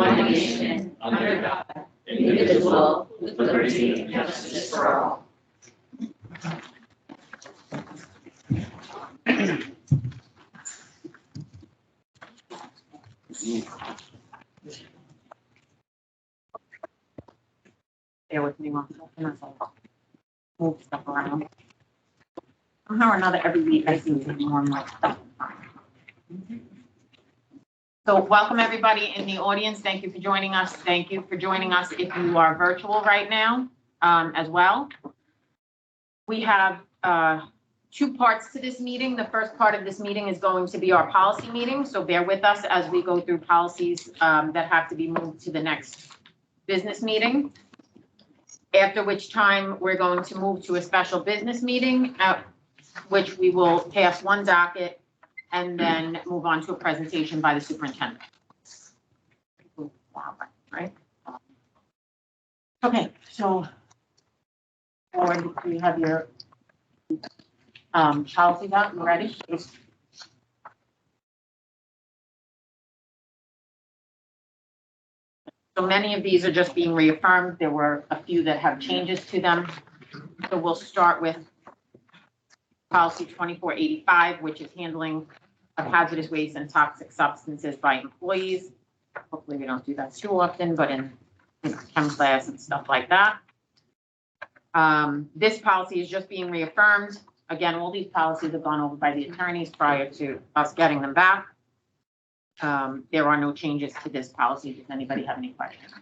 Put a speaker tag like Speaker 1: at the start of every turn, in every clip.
Speaker 1: one nation, under God, indivisible, with liberty and justice for all. Bear with me one second as I move stuff around. Somehow or another, every week I seem to get more and more stuff. So welcome everybody in the audience. Thank you for joining us. Thank you for joining us if you are virtual right now as well. We have two parts to this meeting. The first part of this meeting is going to be our policy meeting. So bear with us as we go through policies that have to be moved to the next business meeting. After which time we're going to move to a special business meeting, which we will pass one docket and then move on to a presentation by the superintendent. Right? Okay, so do you have your policy doc? You ready? So many of these are just being reaffirmed. There were a few that have changes to them. So we'll start with policy 2485, which is handling of hazardous waste and toxic substances by employees. Hopefully we don't do that too often, but in chem class and stuff like that. This policy is just being reaffirmed. Again, all these policies have gone over by the attorneys prior to us getting them back. There are no changes to this policy. Does anybody have any questions?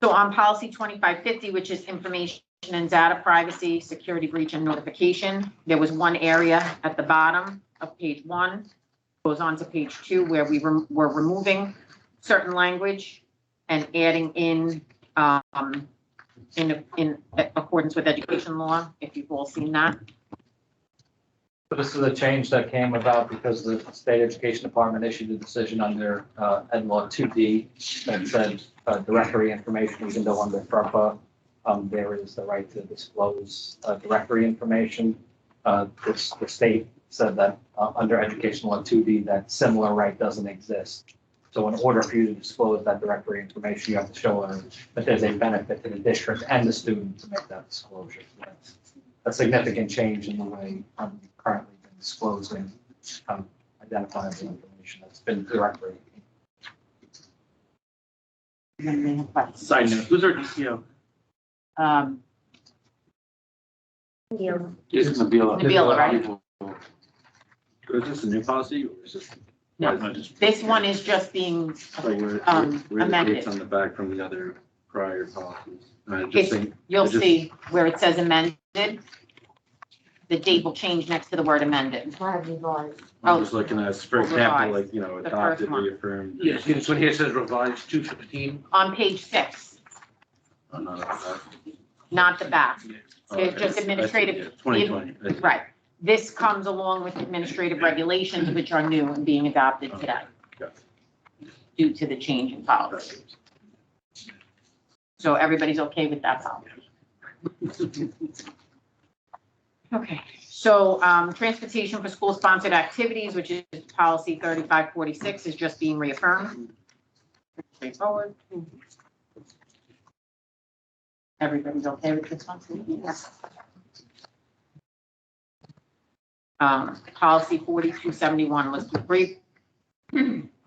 Speaker 1: So on policy 2550, which is information and data privacy, security breach and notification, there was one area at the bottom of page 1, goes on to page 2, where we were removing certain language and adding in accordance with education law, if you've all seen that.
Speaker 2: So this is a change that came about because the state education department issued a decision under Ed Law 2D that said directory information, even though under FERPA, there is the right to disclose directory information. The state said that under education law 2D, that similar right doesn't exist. So in order for you to disclose that directory information, you have to show that there's a benefit to the district and the student to make that disclosure. So that's a significant change in the way currently been disclosing identifiable information that's been directly.
Speaker 3: Side note, who's our DCO? Is
Speaker 1: Nabila, right?
Speaker 3: Is this a new policy or is this?
Speaker 1: No, this one is just being
Speaker 3: Where
Speaker 1: amended.
Speaker 3: it's on the back from the other prior policies.
Speaker 1: You'll see where it says amended. The date will change next to the word amended.
Speaker 3: I'm just looking at, for example, like,
Speaker 1: The
Speaker 3: adopted,
Speaker 1: first one.
Speaker 3: reaffirmed.
Speaker 4: Yes, this one here says revised 215.
Speaker 1: On page 6,
Speaker 3: Oh, no, that's not.
Speaker 1: not the back.
Speaker 3: Oh,
Speaker 1: It's
Speaker 3: okay.
Speaker 1: just administrative.
Speaker 3: 2020.
Speaker 1: Right. This comes along with administrative regulations, which are new and being adopted today
Speaker 3: Got
Speaker 1: due to the change in policy. So everybody's okay with that policy? Okay, so transportation for school-sponsored activities, which is policy 3546, is just being reaffirmed. Straightforward. Everybody's okay with this one? Yes. Policy 4271 was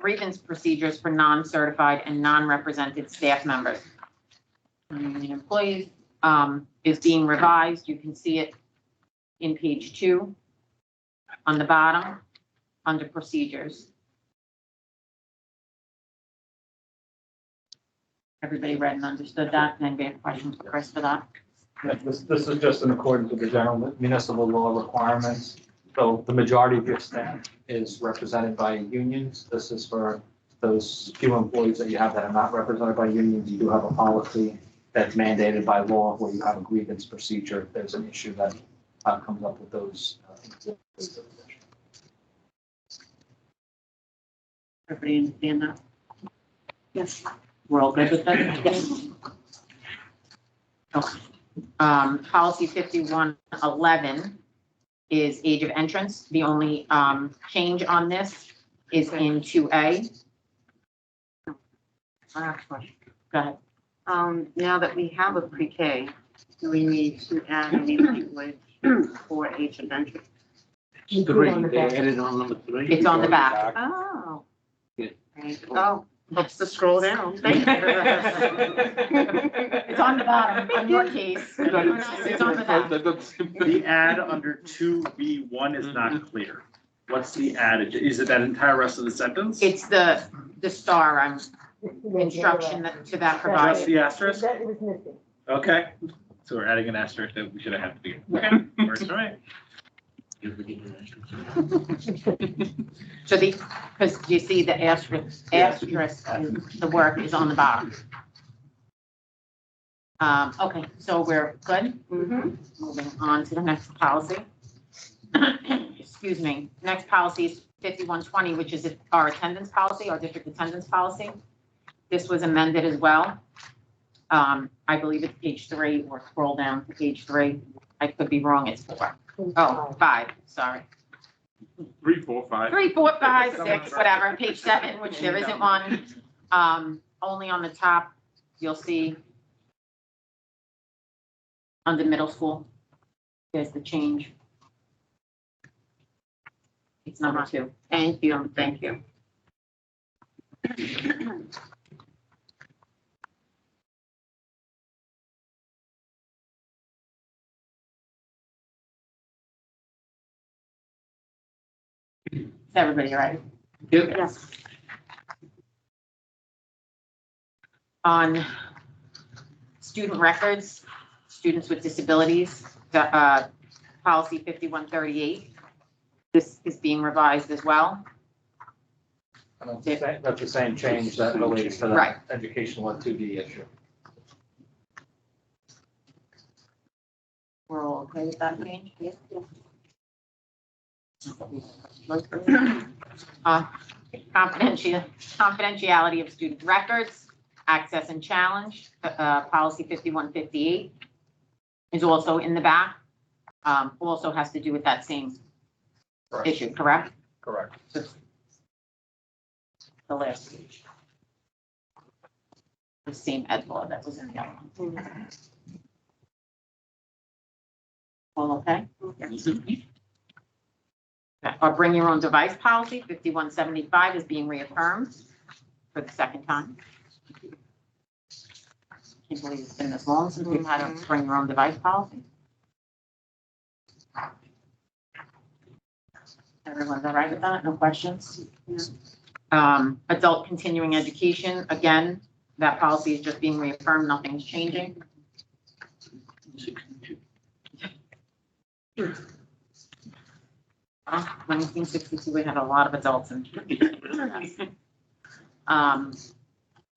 Speaker 1: grievance procedures for non-certified and non-represented staff members. Employees is being revised. You can see it in page 2 on the bottom under procedures. Everybody read and understood that? And anybody have questions for Chris for that?
Speaker 2: Yeah, this is just in accordance with the general municipal law requirements. So the majority of your staff is represented by unions. This is for those few employees that you have that are not represented by unions. You do have a policy that's mandated by law where you have a grievance procedure if there's an issue that comes up with those.
Speaker 1: Everybody understand that? Yes. We're all good with that? Yes. Okay. Policy 5111 is age of entrance. The only change on this is in 2A.
Speaker 5: Last question.
Speaker 1: Go ahead.
Speaker 5: Now that we have a pre-K, do we need to add any language for age of entry?
Speaker 4: Three, they added on number three.
Speaker 1: It's on the back.
Speaker 5: Oh.
Speaker 4: Yeah.
Speaker 5: Oh, helps to scroll down. Thank you.
Speaker 1: It's on the bottom, on your case. It's on the back.
Speaker 6: The add under 2B1 is not clear. What's the add? Is it that entire rest of the sentence?
Speaker 1: It's the star instruction to that
Speaker 6: Just
Speaker 1: provided.
Speaker 6: the asterisk?
Speaker 7: That was missing.
Speaker 6: Okay, so we're adding an asterisk that we should have had to be. Okay, works for me.
Speaker 1: So because you see the asterisk, the work is on the bottom. Okay, so we're good.
Speaker 5: Mhm.
Speaker 1: Moving on to the next policy. Excuse me. Next policy is 5120, which is our attendance policy, our district attendance policy. This was amended as well. I believe it's page 3, or scroll down to page 3. I could be wrong, it's 4. Oh, 5, sorry.
Speaker 3: 3, 4, 5.
Speaker 1: 3, 4, 5, 6, whatever, page 7, which there isn't one. Only on the top, you'll see under middle school, there's the change. It's number 2.
Speaker 5: Thank you, thank you.
Speaker 1: Is everybody all right?
Speaker 5: Yes.
Speaker 1: On student records, students with disabilities, policy 5138. This is being revised as well.
Speaker 2: And that's the same change that relates to
Speaker 1: Right.
Speaker 2: the educational and 2D issue.
Speaker 1: We're all okay with that change? Yes. Confidentiality of student records, access and challenge, policy 5158 is also in the back. Also has to do with that same issue, correct?
Speaker 2: Correct.
Speaker 1: The last page. The same ed law that was in the other one. All okay? Our bring your own device policy, 5175, is being reaffirmed for the second time. Can't believe it's been this long since we've had a bring your own device policy. Everyone's all right with that? No questions? Adult continuing education, again, that policy is just being reaffirmed, nothing's changing. 1962, we had a lot of adults in.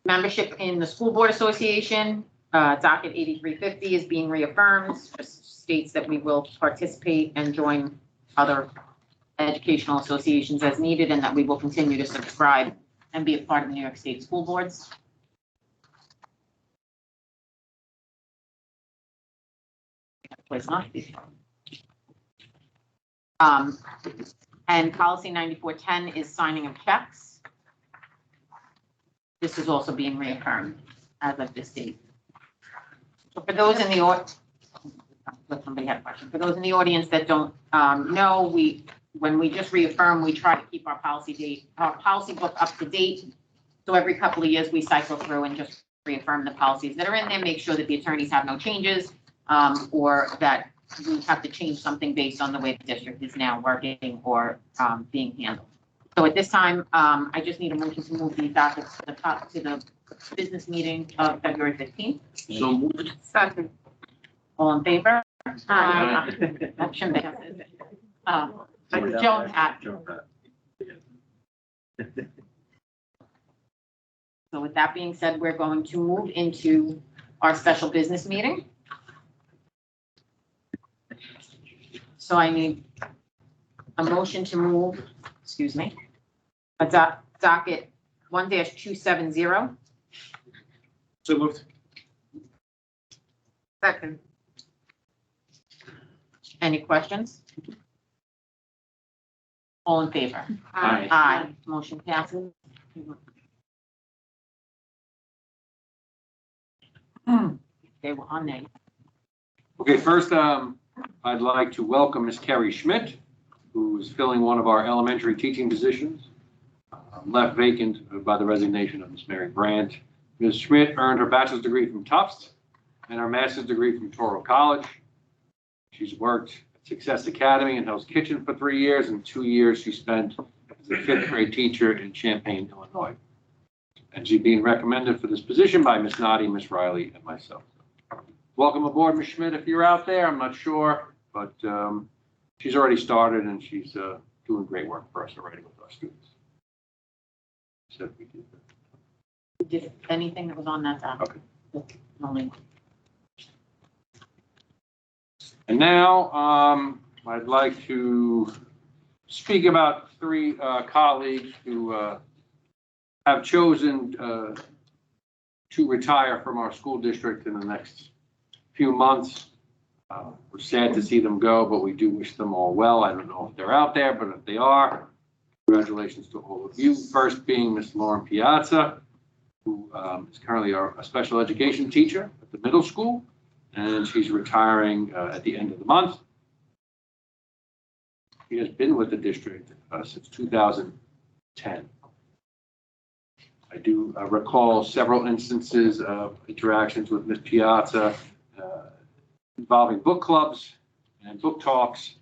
Speaker 1: Membership in the School Board Association, docket 8350 is being reaffirmed, just states that we will participate and join other educational associations as needed, and that we will continue to subscribe and be a part of the New York State School Boards. Place not to be. And policy 9410 is signing of checks. This is also being reaffirmed as of this date. So for those in the somebody had a question. For those in the audience that don't know, when we just reaffirm, we try to keep our policy book up to date. So every couple of years, we cycle through and just reaffirm the policies that are in there, make sure that the attorneys have no changes, or that we have to change something based on the way the district is now working or being handled. So at this time, I just need a motion to move the dockets to the business meeting of February 15th.
Speaker 4: So moved.
Speaker 5: Second.
Speaker 1: All in favor?
Speaker 5: Aye.
Speaker 1: Action passes. Joan, so with that being said, we're going to move into our special business meeting. So I need a motion to move, excuse me, a docket 1-270.
Speaker 6: So moved.
Speaker 5: Second.
Speaker 1: Any questions? All in favor?
Speaker 4: Aye.
Speaker 1: Aye. Motion passes. They were on there.
Speaker 7: Okay, first, I'd like to welcome Ms. Carrie Schmidt, who is filling one of our elementary teaching positions, left vacant by the resignation of Ms. Mary Brandt. Ms. Schmidt earned her bachelor's degree from Tufts and her master's degree from Toro College. She's worked at Success Academy and Hell's Kitchen for 3 years, and 2 years she spent as a 5th grade teacher in Champaign, Illinois. And she's being recommended for this position by Ms. Noddy, Ms. Riley, and myself. Welcome aboard, Ms. Schmidt, if you're out there. I'm not sure, but she's already started and she's doing great work for us already with our students. So we did that.
Speaker 1: Just anything that was on that doc.
Speaker 7: Okay.
Speaker 1: Only.
Speaker 7: And now I'd like to speak about 3 colleagues who have chosen to retire from our school district in the next few months. We're sad to see them go, but we do wish them all well. I don't know if they're out there, but if they are, congratulations to all of you. First being Ms. Lauren Piazza, who is currently a special education teacher at the middle school, and she's retiring at the end of the month. She has been with the district since 2010. I do recall several instances of interactions with Ms. Piazza involving book clubs and book talks,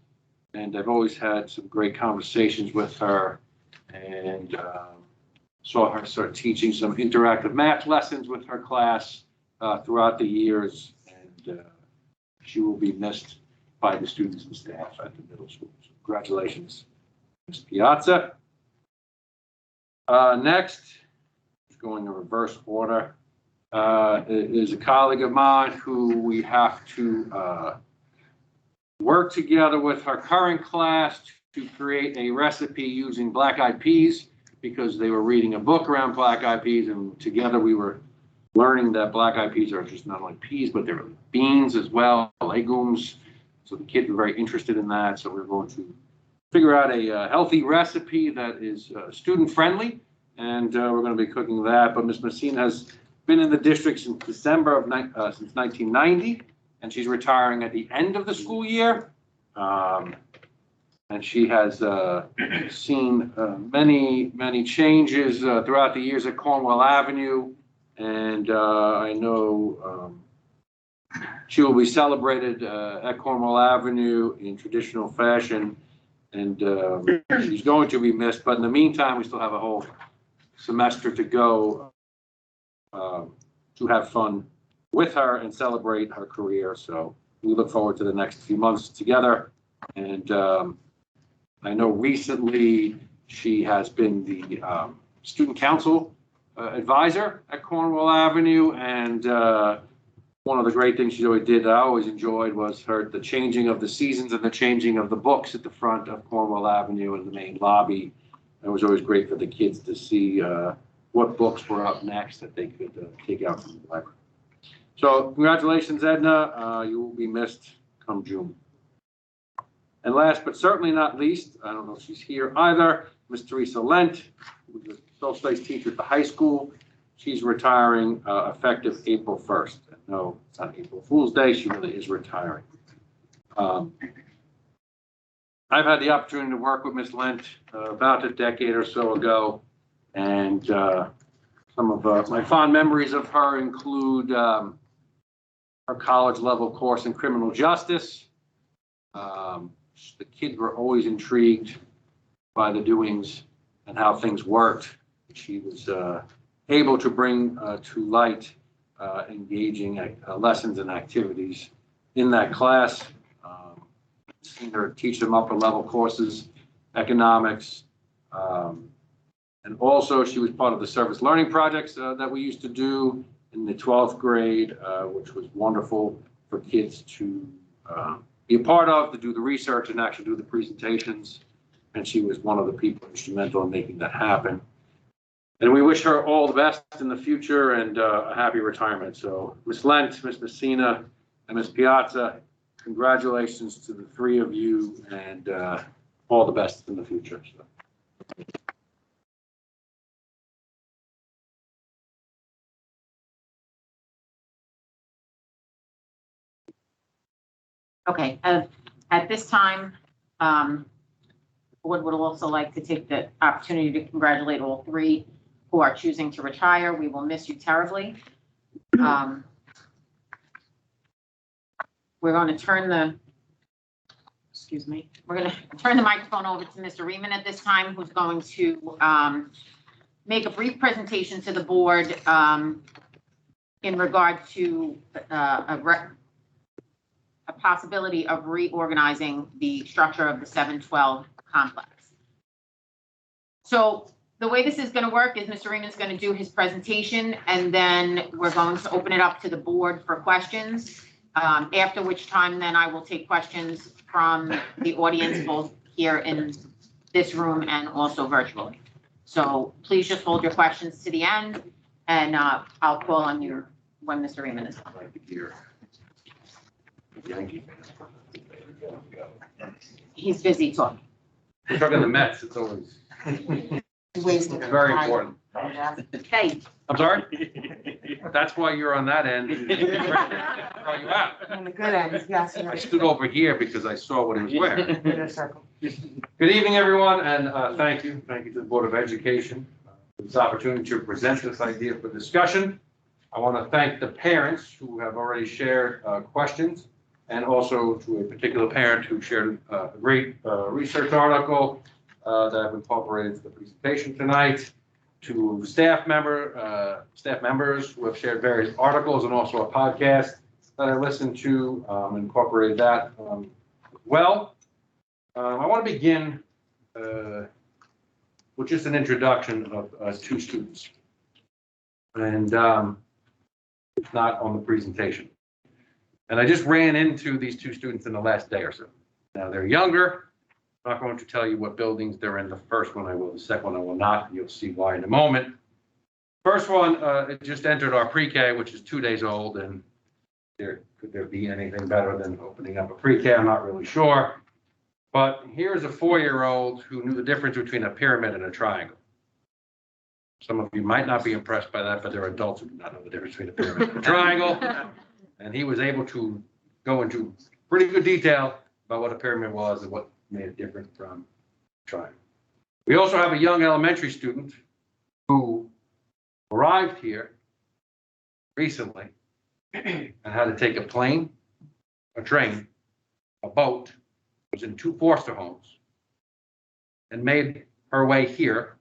Speaker 7: and I've always had some great conversations with her, and saw her start teaching some interactive math lessons with her class throughout the years, and she will be missed by the students and staff at the middle school. So congratulations, Ms. Piazza. Next, going in reverse order, is a colleague of mine who we have to work together with her current class to create a recipe using black-eyed peas, because they were reading a book around black-eyed peas, and together we were learning that black-eyed peas are just not only peas, but they're beans as well, legumes. So the kids were very interested in that. So we're going to figure out a healthy recipe that is student-friendly, and we're going to be cooking that. But Ms. Messina has been in the district since December of since 1990, and she's retiring at the end of the school year. And she has seen many changes throughout the years at Cornwall Avenue, and I know she will be celebrated at Cornwall Avenue in traditional fashion, and she's going to be missed. But in the meantime, we still have a whole semester to go to have fun with her and celebrate her career. So we look forward to the next few months together. And I know recently she has been the student council advisor at Cornwall Avenue. And one of the great things she always did that I always enjoyed was the changing of the seasons and the changing of the books at the front of Cornwall Avenue in the main lobby. It was always great for the kids to see what books were up next that they could take out from the library. So congratulations, Edna. You will be missed come June. And last but certainly not least, I don't know if she's here either, Ms. Teresa Lent, who's a social studies teacher at the high school. She's retiring effective April 1st. No, it's not April Fool's Day. She really is retiring. I've had the opportunity to work with Ms. Lent about a decade or so ago, and some of my fond memories of her include her college level course in criminal justice. The kids were always intrigued by the doings and how things worked. She was able to bring to light engaging lessons and activities in that class. Seen her teach them upper level courses, economics, and also she was part of the service learning projects that we used to do in the 12th grade, which was wonderful for kids to be a part of, to do the research and actually do the presentations. And she was one of the people instrumental in making that happen. And we wish her all the best in the future and a happy retirement. So Ms. Lent, Ms. Messina, and Ms. Piazza, congratulations to the 3 of you, and all the best in the future. So.
Speaker 1: Okay, at this time, the board would also like to take the opportunity to congratulate all three who are choosing to retire. We will miss you terribly. We're going to turn the, we're going to turn the microphone over to Mr. Riemann at this time, who's going to make a brief presentation to the board in regard to a possibility of reorganizing the structure of the 712 complex. So the way this is going to work is Mr. Riemann's going to do his presentation, and then we're going to open it up to the board for questions, after which time then I will take questions from the audience, both here in this room and also virtually. So please just hold your questions to the end, and I'll call on you when Mr. Riemann is done. He's busy talking.
Speaker 7: We're talking the Mets, it's always very important.
Speaker 1: Hey,
Speaker 7: I'm sorry? That's why you're on that end. Throw you out.
Speaker 5: On the good end, yes.
Speaker 7: I stood over here because I saw what he was wearing.
Speaker 5: Inner circle.
Speaker 7: Good evening, everyone, and thank you. Thank you to the Board of Education for this opportunity to present this idea for discussion. I want to thank the parents who have already shared questions, and also to a particular parent who shared a great research article that I've incorporated to the presentation tonight, to staff members who have shared various articles and also a podcast that I listened to, incorporated that as well. I want to begin with just an introduction of two students, and it's not on the presentation. And I just ran into these two students in the last day or so. Now they're younger. I'm not going to tell you what buildings they're in. The first one I will, the second one I will not. You'll see why in a moment. First one, it just entered our pre-K, which is 2 days old, and could there be anything better than opening up a pre-K? I'm not really sure. But here's a 4-year-old who knew the difference between a pyramid and a triangle. Some of you might not be impressed by that, but there are adults who do not know the difference between a pyramid and a triangle. And he was able to go into pretty good detail about what a pyramid was and what made it different from a triangle. We also have a young elementary student who arrived here recently and had to take a plane, a train, a boat, was in 2 foster homes, and made her way here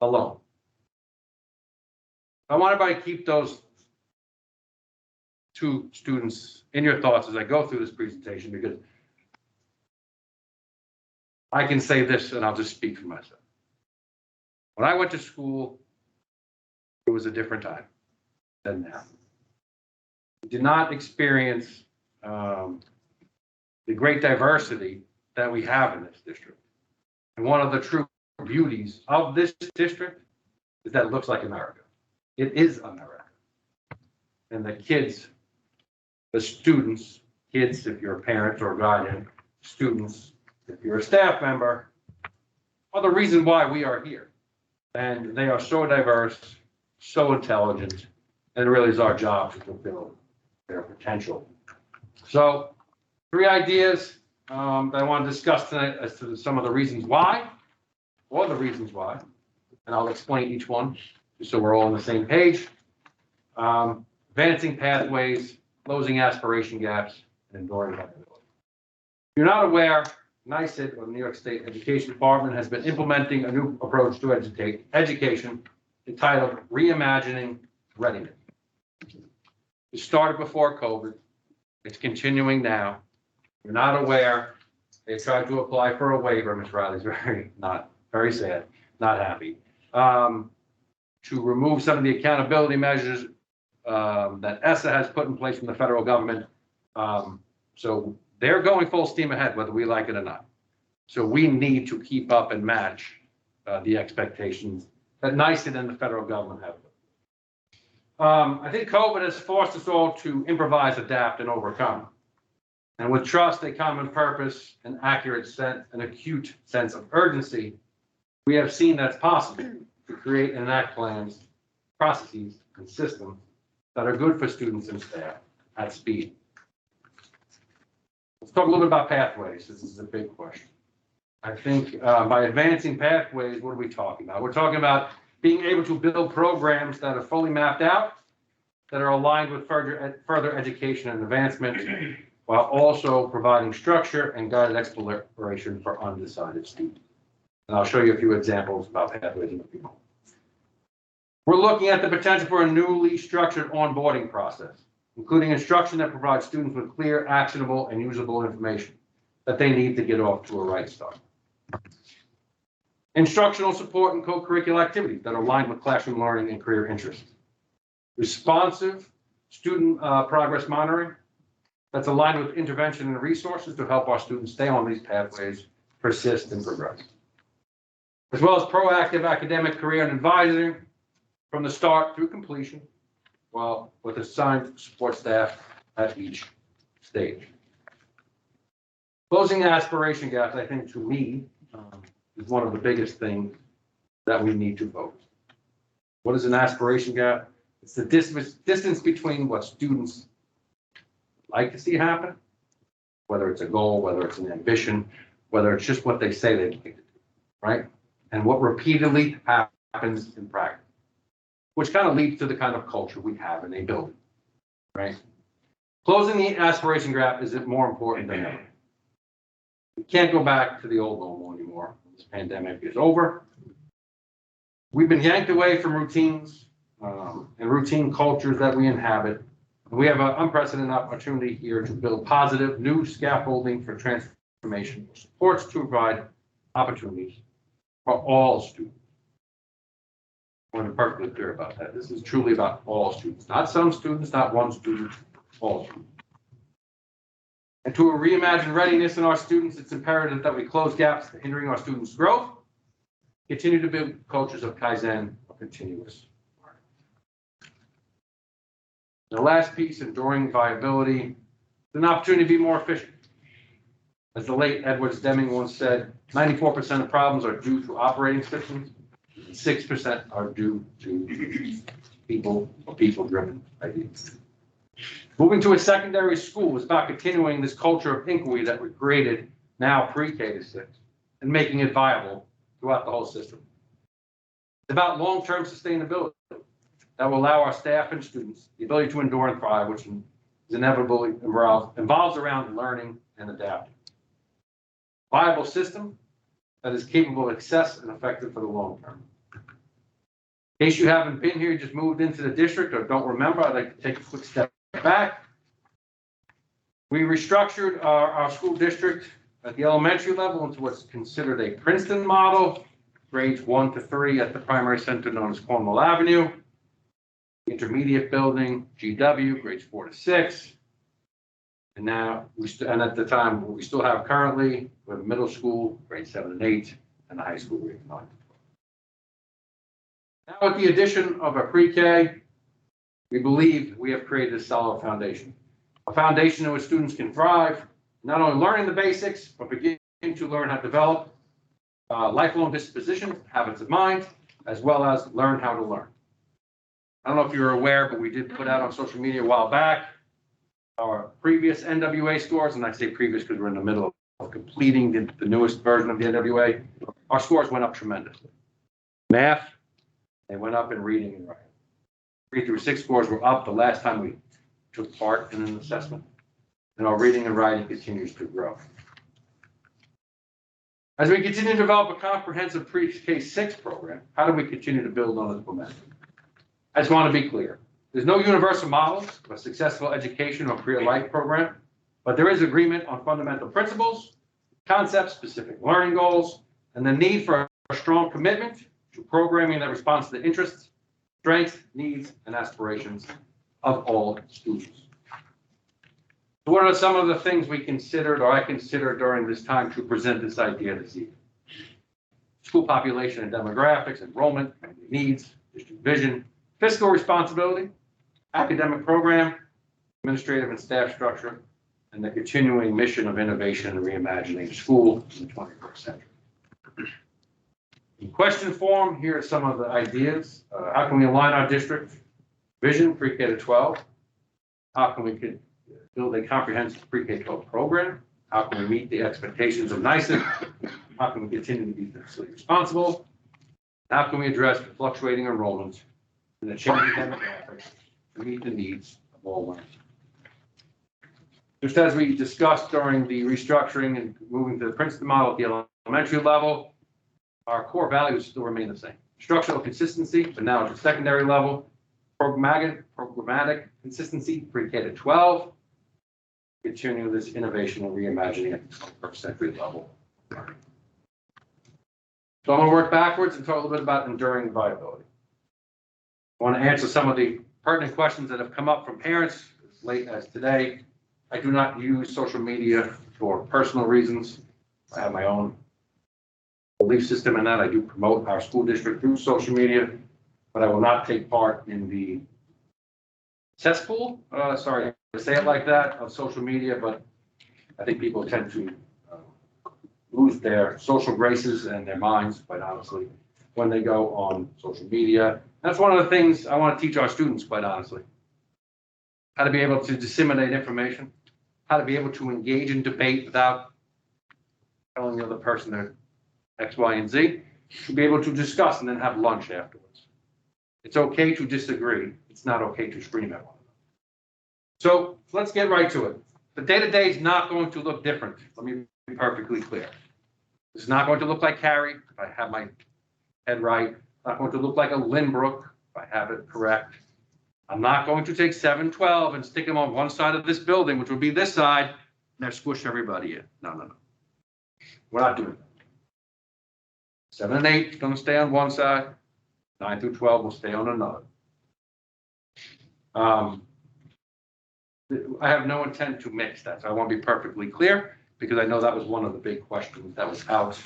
Speaker 7: alone. I want everybody to keep those 2 students in your thoughts as I go through this presentation, because I can say this and I'll just speak for myself. When I went to school, it was a different time than now. We did not experience the great diversity that we have in this district. And one of the true beauties of this district is that it looks like America. It is America. And the kids, the students, kids if you're a parent or a guardian, students if you're a staff member, are the reason why we are here. And they are so diverse, so intelligent, and it really is our job to fulfill their potential. So 3 ideas that I want to discuss tonight as to some of the reasons why, or the reasons why, and I'll explain each one just so we're all on the same page. Advancing pathways, closing aspiration gaps, and enduring viability. If you're not aware, NYSED, or the New York State Education Department, has been implementing a new approach to education entitled Reimagining Readiness. It started before COVID. It's continuing now. If you're not aware, they tried to apply for a waiver. Ms. Riley's very sad, not happy, to remove some of the accountability measures that ESSA has put in place from the federal government. So they're going full steam ahead, whether we like it or not. So we need to keep up and match the expectations that NYSED and the federal government have. I think COVID has forced us all to improvise, adapt, and overcome. And with trust, a common purpose, an accurate sense, an acute sense of urgency, we have seen that's possible to create and enact plans, processes, and systems that are good for students and staff at speed. Let's talk a little bit about pathways. This is a big question. I think by advancing pathways, what are we talking about? We're talking about being able to build programs that are fully mapped out, that are aligned with further education and advancement, while also providing structure and guided exploration for undecided students. And I'll show you a few examples about pathways in a few moments. We're looking at the potential for a newly structured onboarding process, including instruction that provides students with clear, actionable, and usable information that they need to get off to a right start. Instructional support and co-curricular activities that are aligned with classroom learning and career interests. Responsive student progress monitoring that's aligned with intervention and resources to help our students stay on these pathways, persist, and progress. As well as proactive academic career and advising from the start through completion, while with assigned support staff at each stage. Closing aspiration gaps, I think, to me, is one of the biggest things that we need to focus. What is an aspiration gap? It's the distance between what students like to see happen, whether it's a goal, whether it's an ambition, whether it's just what they say they like to do, right? And what repeatedly happens in practice, which kind of leads to the kind of culture we have in a building, right? Closing the aspiration gap is more important than ever. We can't go back to the old normal anymore. This pandemic is over. We've been yanked away from routines and routine cultures that we inhabit. And we have an unprecedented opportunity here to build positive new scaffolding for transformation, supports to provide opportunities for all students. I want to be perfectly clear about that. This is truly about all students, not some students, not one student, all students. And to reimagine readiness in our students, it's imperative that we close gaps hindering our students' growth, continue to build cultures of Kaizen or continuous learning. The last piece, enduring viability, is an opportunity to be more efficient. As the late Edwards Deming once said, 94% of problems are due to operating systems, 6% are due to people or people-driven ideas. Moving to a secondary school is about continuing this culture of inquiry that we created now pre-K to 6 and making it viable throughout the whole system. It's about long-term sustainability that will allow our staff and students the ability to endure and thrive, which is inevitably involves around learning and adapting. Viable system that is capable of success and effective for the long term. In case you haven't been here, you just moved into the district or don't remember, I'd like to take a quick step back. We restructured our school district at the elementary level into what's considered a Princeton model, grades 1 to 3 at the primary center known as Cornwall Avenue. The intermediate building, GW, grades 4 to 6. And now, and at the time, we still have currently, we have middle school, grades 7 and 8, and the high school, grades 9 to 12. Now, with the addition of a pre-K, we believe we have created a solid foundation. A foundation in which students can thrive, not only learning the basics, but begin to learn how to develop lifelong dispositions, habits of mind, as well as learn how to learn. I don't know if you're aware, but we did put out on social media a while back our previous NWA scores, and I say previous because we're in the middle of completing the newest version of the NWA. Our scores went up tremendously. Math, they went up in reading and writing. 3 through 6 scores were up the last time we took part in an assessment, and our reading and writing continues to grow. As we continue to develop a comprehensive pre-K 6 program, how do we continue to build on this momentum? I just want to be clear. There's no universal model of a successful education or career life program, but there is agreement on fundamental principles, concepts, specific learning goals, and the need for a strong commitment to programming that responds to the interests, strengths, needs, and aspirations of all students. So what are some of the things we considered, or I considered during this time to present this idea this evening? School population and demographics, enrollment, needs, district vision, fiscal responsibility, academic program, administrative and staff structure, and the continuing mission of innovation and reimagining school in the 21st century. In question form, here are some of the ideas. How can we align our district vision, pre-K to 12? How can we build a comprehensive pre-K-12 program? How can we meet the expectations of NICET? How can we continue to be fiscally responsible? How can we address the fluctuating enrollments and the changing demographics to meet the needs of all learners? Just as we discussed during the restructuring and moving to the Princeton Model at the elementary level, our core values still remain the same. Structural consistency, but now at the secondary level. Programmatic consistency, pre-K to 12. Continue this innovation and reimagining at the 21st century level. So I'm going to work backwards and talk a little bit about enduring viability. I want to answer some of the pertinent questions that have come up from parents as late as today. I do not use social media for personal reasons. I have my own belief system in that. I do promote our school district through social media, but I will not take part in the cesspool, sorry to say it like that, of social media, but I think people tend to lose their social graces and their minds, quite honestly, when they go on social media. That's one of the things I want to teach our students, quite honestly. How to be able to disseminate information, how to be able to engage in debate without telling the other person their X, Y, and Z, to be able to discuss and then have lunch afterwards. It's okay to disagree. It's not okay to scream at one another. So let's get right to it. The day-to-day is not going to look different. Let me be perfectly clear. It's not going to look like Harry, if I have my head right. It's not going to look like a Lynbrook, if I have it correct. I'm not going to take 7, 12 and stick them on one side of this building, which would be this side, and they're squish everybody in. No, no, no. We're not doing that. 7 and 8 is going to stay on one side. 9 through 12 will stay on another. I have no intent to mix that, so I want to be perfectly clear, because I know that was one of the big questions that was out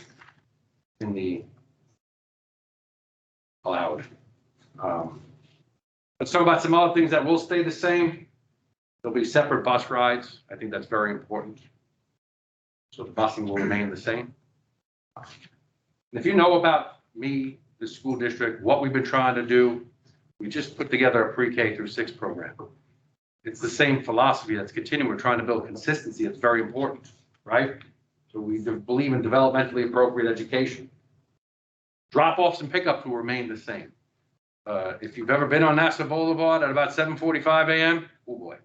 Speaker 7: in the cloud. Let's talk about some other things that will stay the same. There'll be separate bus rides. I think that's very important. So the busing will remain the same. And if you know about me, the school district, what we've been trying to do, we just put together a pre-K through 6 program. It's the same philosophy that's continuing. We're trying to build consistency. It's very important, right? So we believe in developmentally appropriate education. Drop-offs and pickups will remain the same. If you've ever been on NASA Boulevard at about 7:45 a.m., oh boy.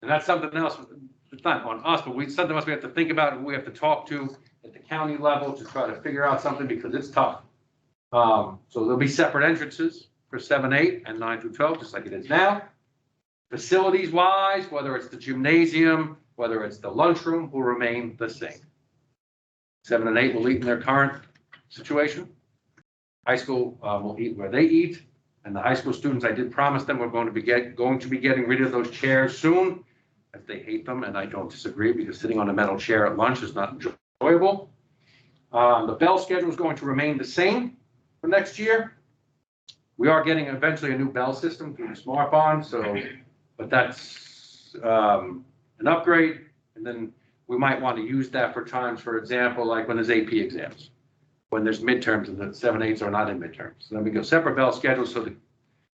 Speaker 7: And that's something else. It's not on us, but something else we have to think about and we have to talk to at the county level to try to figure out something, because it's tough. So there'll be separate entrances for 7, 8, and 9 through 12, just like it is now. Facilities wise, whether it's the gymnasium, whether it's the lunchroom, will remain the same. 7 and 8 will eat in their current situation. High school will eat where they eat. And the high school students, I did promise them we're going to be getting rid of those chairs soon, as they hate them, and I don't disagree, because sitting on a metal chair at lunch is not enjoyable. The bell schedule is going to remain the same for next year. We are getting eventually a new bell system through the Smart Bond, but that's an upgrade. And then we might want to use that for times, for example, like when there's AP exams, when there's midterms and the 7, 8s are not in midterms. So then we go separate bell schedules so that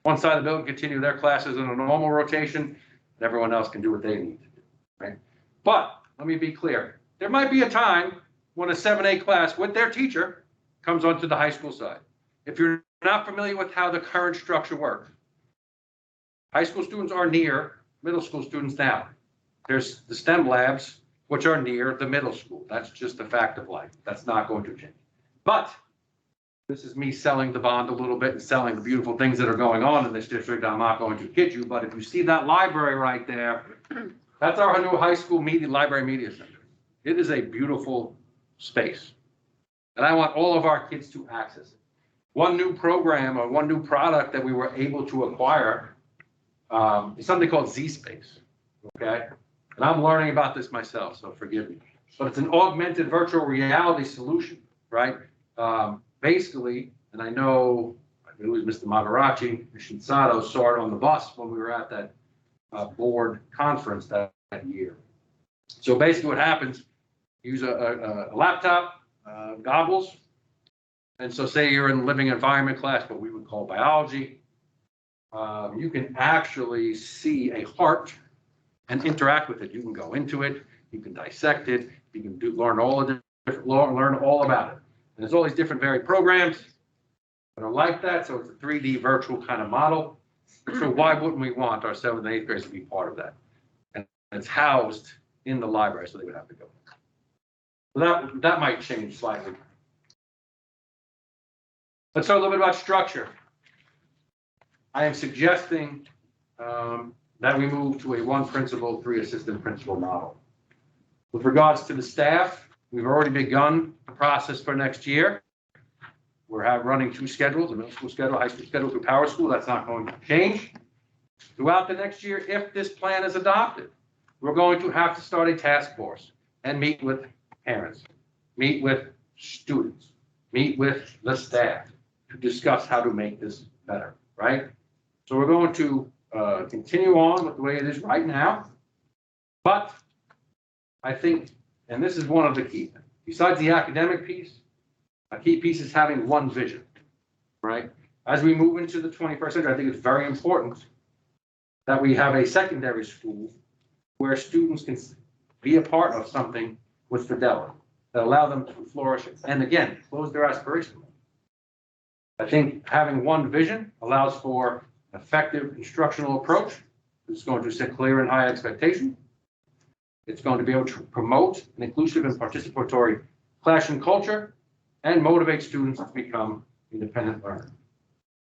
Speaker 7: one side of the building continue their classes in a normal rotation, and everyone else can do what they need to do, right? But let me be clear. There might be a time when a 7A class with their teacher comes onto the high school side. If you're not familiar with how the current structure works, high school students are near middle school students now. There's the STEM labs, which are near the middle school. That's just a fact of life. That's not going to change. But this is me selling the bond a little bit and selling the beautiful things that are going on in this district. I'm not going to kid you, but if you see that library right there, that's our new high school library media center. It is a beautiful space. And I want all of our kids to access it. One new program or one new product that we were able to acquire is something called ZSpace, okay? And I'm learning about this myself, so forgive me. But it's an augmented virtual reality solution, right? Basically, and I know it was Mr. Magaracci, Shinsato saw it on the bus when we were at that board conference that year. So basically what happens, use a laptop, goggles. And so say you're in living environment class, what we would call biology. You can actually see a heart and interact with it. You can go into it, you can dissect it, you can learn all about it. And there's all these different varied programs that are like that. So it's a 3D virtual kind of model. So why wouldn't we want our 7th and 8th graders to be part of that? And it's housed in the library, so they would have to go. So that might change slightly. Let's talk a little bit about structure. I am suggesting that we move to a 1 principal, 3 assistant principal model. With regards to the staff, we've already begun the process for next year. We're running 2 schedules, a middle school schedule, high school schedule through Power School. That's not going to change. Throughout the next year, if this plan is adopted, we're going to have to start a task force and meet with parents, meet with students, meet with the staff to discuss how to make this better, right? So we're going to continue on with the way it is right now. But I think, and this is one of the key things, besides the academic piece, a key piece is having one vision, right? As we move into the 21st century, I think it's very important that we have a secondary school where students can be a part of something with fidelity that allow them to flourish and, again, close their aspirations. I think having one vision allows for an effective instructional approach. It's going to set clear and high expectations. It's going to be able to promote an inclusive and participatory classroom culture and motivate students to become independent learners.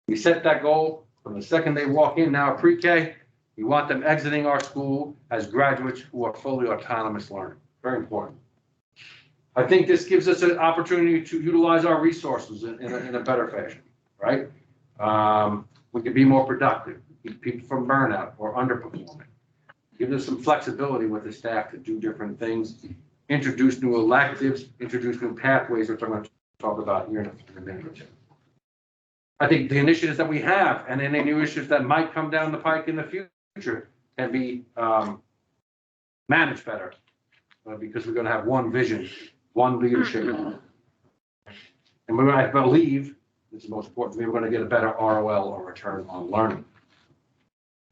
Speaker 7: We set that goal from the second they walk in now at pre-K. We want them exiting our school as graduates who are fully autonomous learners. Very important. I think this gives us an opportunity to utilize our resources in a better fashion, right? We can be more productive, keep people from burnout or underperforming. Give us some flexibility with the staff to do different things, introduce new electives, introduce new pathways, which I'm going to talk about here in a minute or two. I think the initiatives that we have and any new issues that might come down the pike in the future can be managed better because we're going to have one vision, one leadership. And I believe, this is most important, we're going to get a better ROL or return on learning.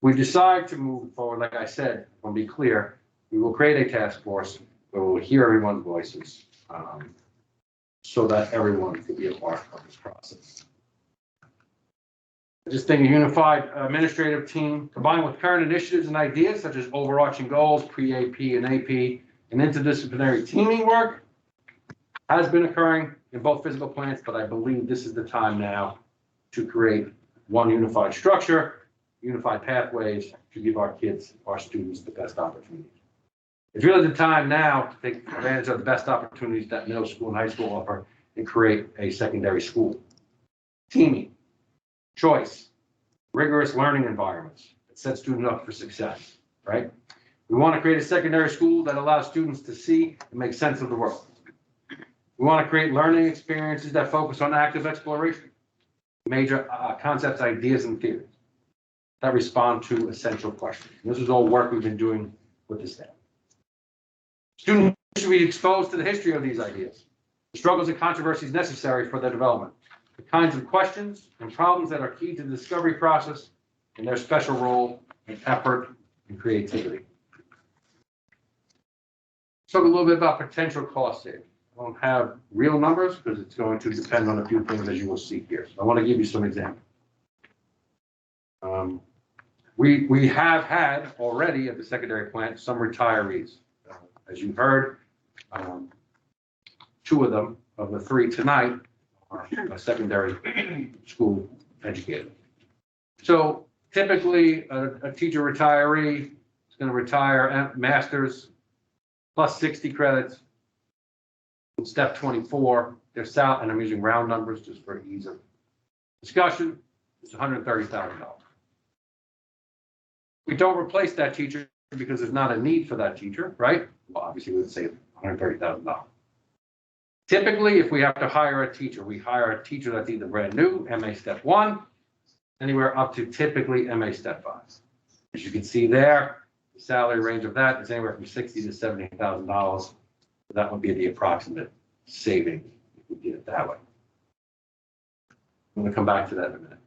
Speaker 7: We decide to move forward, like I said, I want to be clear, we will create a task force where we'll hear everyone's voices so that everyone can be a part of this process. I just think a unified administrative team combined with current initiatives and ideas such as overarching goals, pre-AP and AP, and interdisciplinary teaming work has been occurring in both physical plants, but I believe this is the time now to create one unified structure, unified pathways to give our kids, our students, the best opportunities. It's really the time now to take advantage of the best opportunities that middle school and high school offer and create a secondary school. Teaming, choice, rigorous learning environments that set students up for success, right? We want to create a secondary school that allows students to see and make sense of the world. We want to create learning experiences that focus on active exploration, major concepts, ideas, and theories that respond to essential questions. And this is all work we've been doing with the staff. Students should be exposed to the history of these ideas, the struggles and controversies necessary for their development, the kinds of questions and problems that are key to the discovery process, and their special role in effort and creativity. Let's talk a little bit about potential cost savings. I don't have real numbers because it's going to depend on a few things as you will see here. So I want to give you some examples. We have had already at the secondary plant some retirees. As you heard, 2 of them, of the 3 tonight, are a secondary school educator. So typically a teacher retiree is going to retire at master's plus 60 credits. In step 24, their salary, and I'm using round numbers just for ease of discussion, it's $130,000. We don't replace that teacher because there's not a need for that teacher, right? Well, obviously we would save $130,000. Typically, if we have to hire a teacher, we hire a teacher that's either brand new, MA step 1, anywhere up to typically MA step 5. As you can see there, The salary range of that is anywhere from $60,000 to $70,000. That would be the approximate saving if we did it that way. I'm going to come back to that in a minute.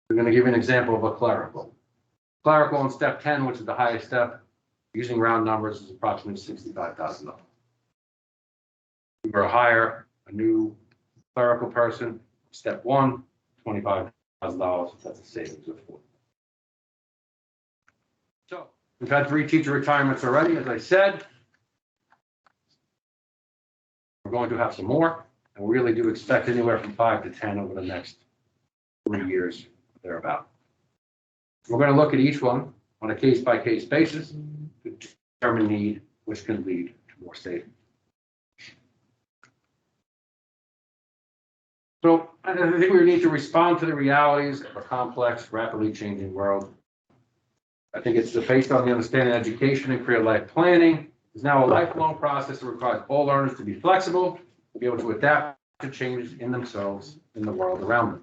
Speaker 7: We're going to give you an example of a clerical. Clerical in step 10, which is the highest step, using round numbers, is approximately $65,000. If we were to hire a new clerical person, step 1, $25,000. That's a savings of $40,000. So we've had 3 teacher retirements already, as I said. We're going to have some more, and we really do expect anywhere from 5 to 10 over the next 3 years, thereabout. We're going to look at each one on a case-by-case basis to determine need, which can lead to more savings. So I think we need to respond to the realities of a complex, rapidly changing world. I think it's based on the understanding education and career life planning is now a lifelong process that requires all learners to be flexible, to be able to adapt to changes in themselves, in the world around them.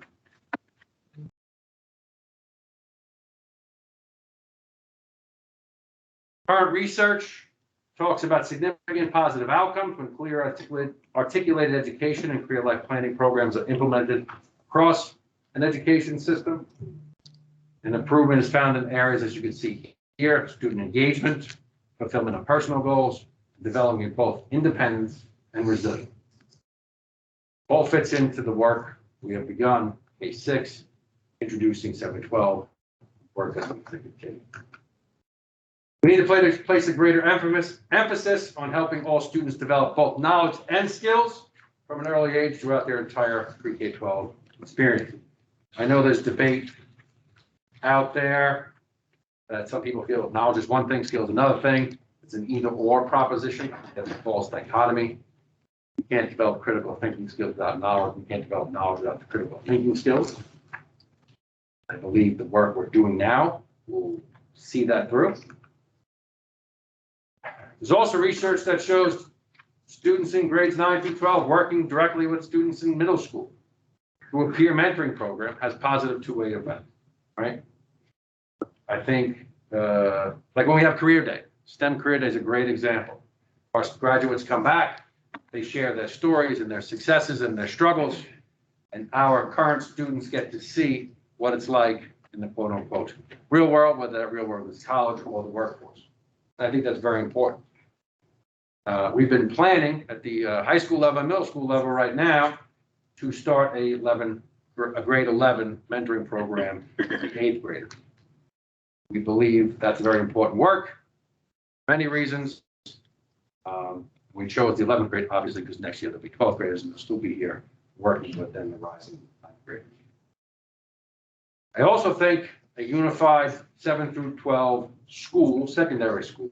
Speaker 7: Current research talks about significant positive outcomes when clear articulated education and career life planning programs are implemented across an education system. An improvement is found in areas, as you can see here, student engagement, fulfillment of personal goals, developing both independence and resilience. All fits into the work we have begun, case 6, introducing 712, work as we continue. We need to place a greater emphasis on helping all students develop both knowledge and skills from an early age throughout their entire pre-K-12 experience. I know there's debate out there that some people feel knowledge is one thing, skill is another thing. It's an either-or proposition. That's a false dichotomy. You can't develop critical thinking skills without knowledge. You can't develop knowledge without the critical thinking skills. I believe the work we're doing now will see that through. There's also research that shows students in grades 9 through 12 working directly with students in middle school through a peer mentoring program has positive two-way effects, right? I think, like when we have career day, STEM career day is a great example. Our graduates come back, they share their stories and their successes and their struggles, and our current students get to see what it's like in the quote-unquote real world, whether that real world is college or the workforce. I think that's very important. We've been planning at the high school level and middle school level right now to start a grade 11 mentoring program for the 8th graders. We believe that's very important work. Many reasons. We chose the 11th grade, obviously, because next year there'll be 12th graders and they'll still be here working with them, the rising 9th graders. I also think a unified 7 through 12 school, secondary school,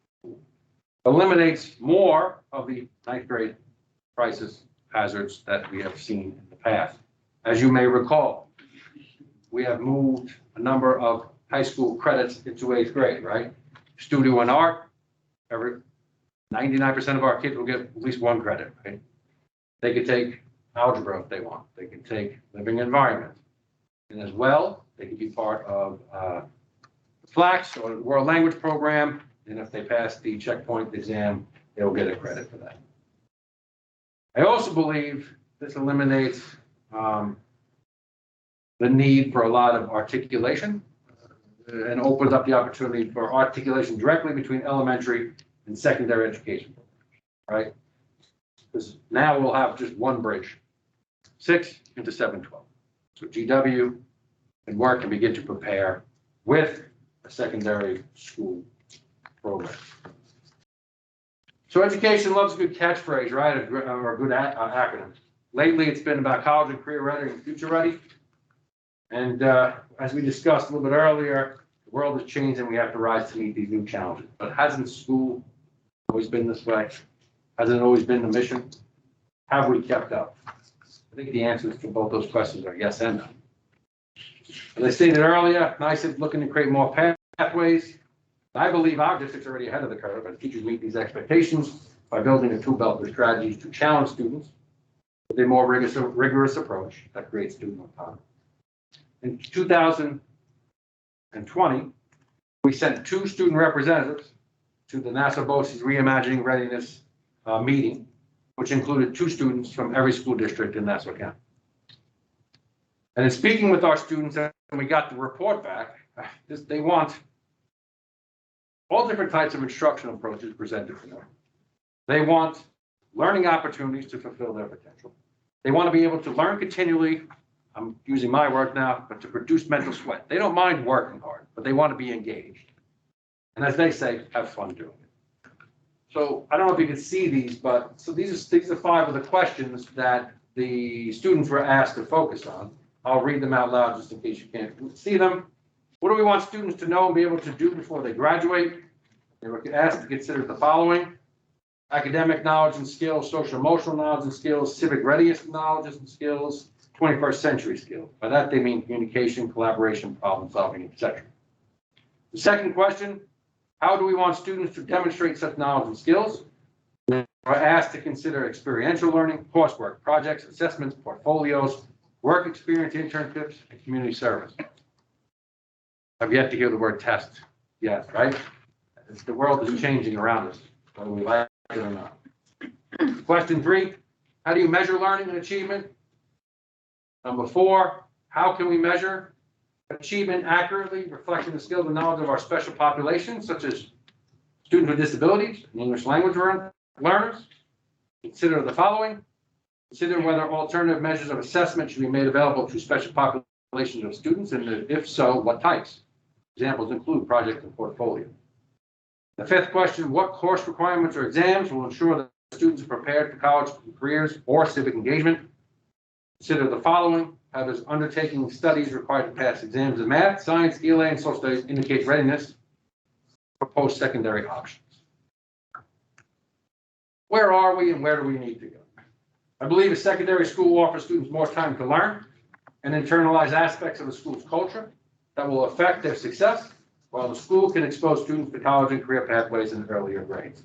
Speaker 7: eliminates more of the 9th grade crisis hazards that we have seen in the past. As you may recall, we have moved a number of high school credits into 8th grade, right? Studio and art, 99% of our kids will get at least 1 credit, right? They could take algebra if they want. They can take living environment. And as well, they could be part of FLAX or the World Language Program. And if they pass the checkpoint exam, they'll get a credit for that. I also believe this eliminates the need for a lot of articulation and opens up the opportunity for articulation directly between elementary and secondary education programs, right? Because now we'll have just one bridge, 6 into 712. So GW can work and begin to prepare with a secondary school program. So education loves a good catchphrase, right? Or a good acronym. Lately, it's been about college and career ready and future ready. And as we discussed a little bit earlier, the world is changing. We have to rise to meet these new challenges. But hasn't school always been this way? Hasn't it always been the mission? Have we kept up? I think the answers to both those questions are yes and no. As I stated earlier, NICE is looking to create more pathways. I believe our district's already ahead of the curve, and teachers meet these expectations by building a tool belt of strategies to challenge students with a more rigorous approach that creates student autonomy. In 2020, We sent 2 student representatives to the NASA BOCES Reimagining Readiness meeting, which included 2 students from every school district in Nassau County. And in speaking with our students, and we got the report back, they want all different types of instructional approaches presented to them. They want learning opportunities to fulfill their potential. They want to be able to learn continually. I'm using my word now, but to produce mental sweat. They don't mind working hard, but they want to be engaged. And as they say, have fun doing it. So I don't know if you can see these, but so these are 5 of the questions that the students were asked to focus on. I'll read them out loud just in case you can't see them. What do we want students to know and be able to do before they graduate? They were asked to consider the following: academic knowledge and skills, social emotional knowledge and skills, civic readiness knowledge and skills, 21st century skills. By that they mean communication, collaboration, problem solving, etc. The second question: how do we want students to demonstrate such knowledge and skills? They were asked to consider experiential learning, coursework, projects, assessments, portfolios, work experience, internships, and community service. I've yet to hear the word test yet, right? The world is changing around us, whether we like it or not. Question 3, how do you measure learning and achievement? Number 4, how can we measure achievement accurately, reflecting the skills and knowledge of our special populations, such as students with disabilities and English language learners? Consider the following. Consider whether alternative measures of assessment should be made available to special populations of students, and if so, what types? Examples include project and portfolio. The 5th question: what course requirements or exams will ensure that students are prepared for college careers or civic engagement? Consider the following. How does undertaking studies required to pass exams in math, science, ELA, and social studies indicate readiness for post-secondary options? Where are we and where do we need to go? I believe a secondary school offers students more time to learn and internalize aspects of the school's culture that will affect their success, while the school can expose students to college and career pathways in earlier grades.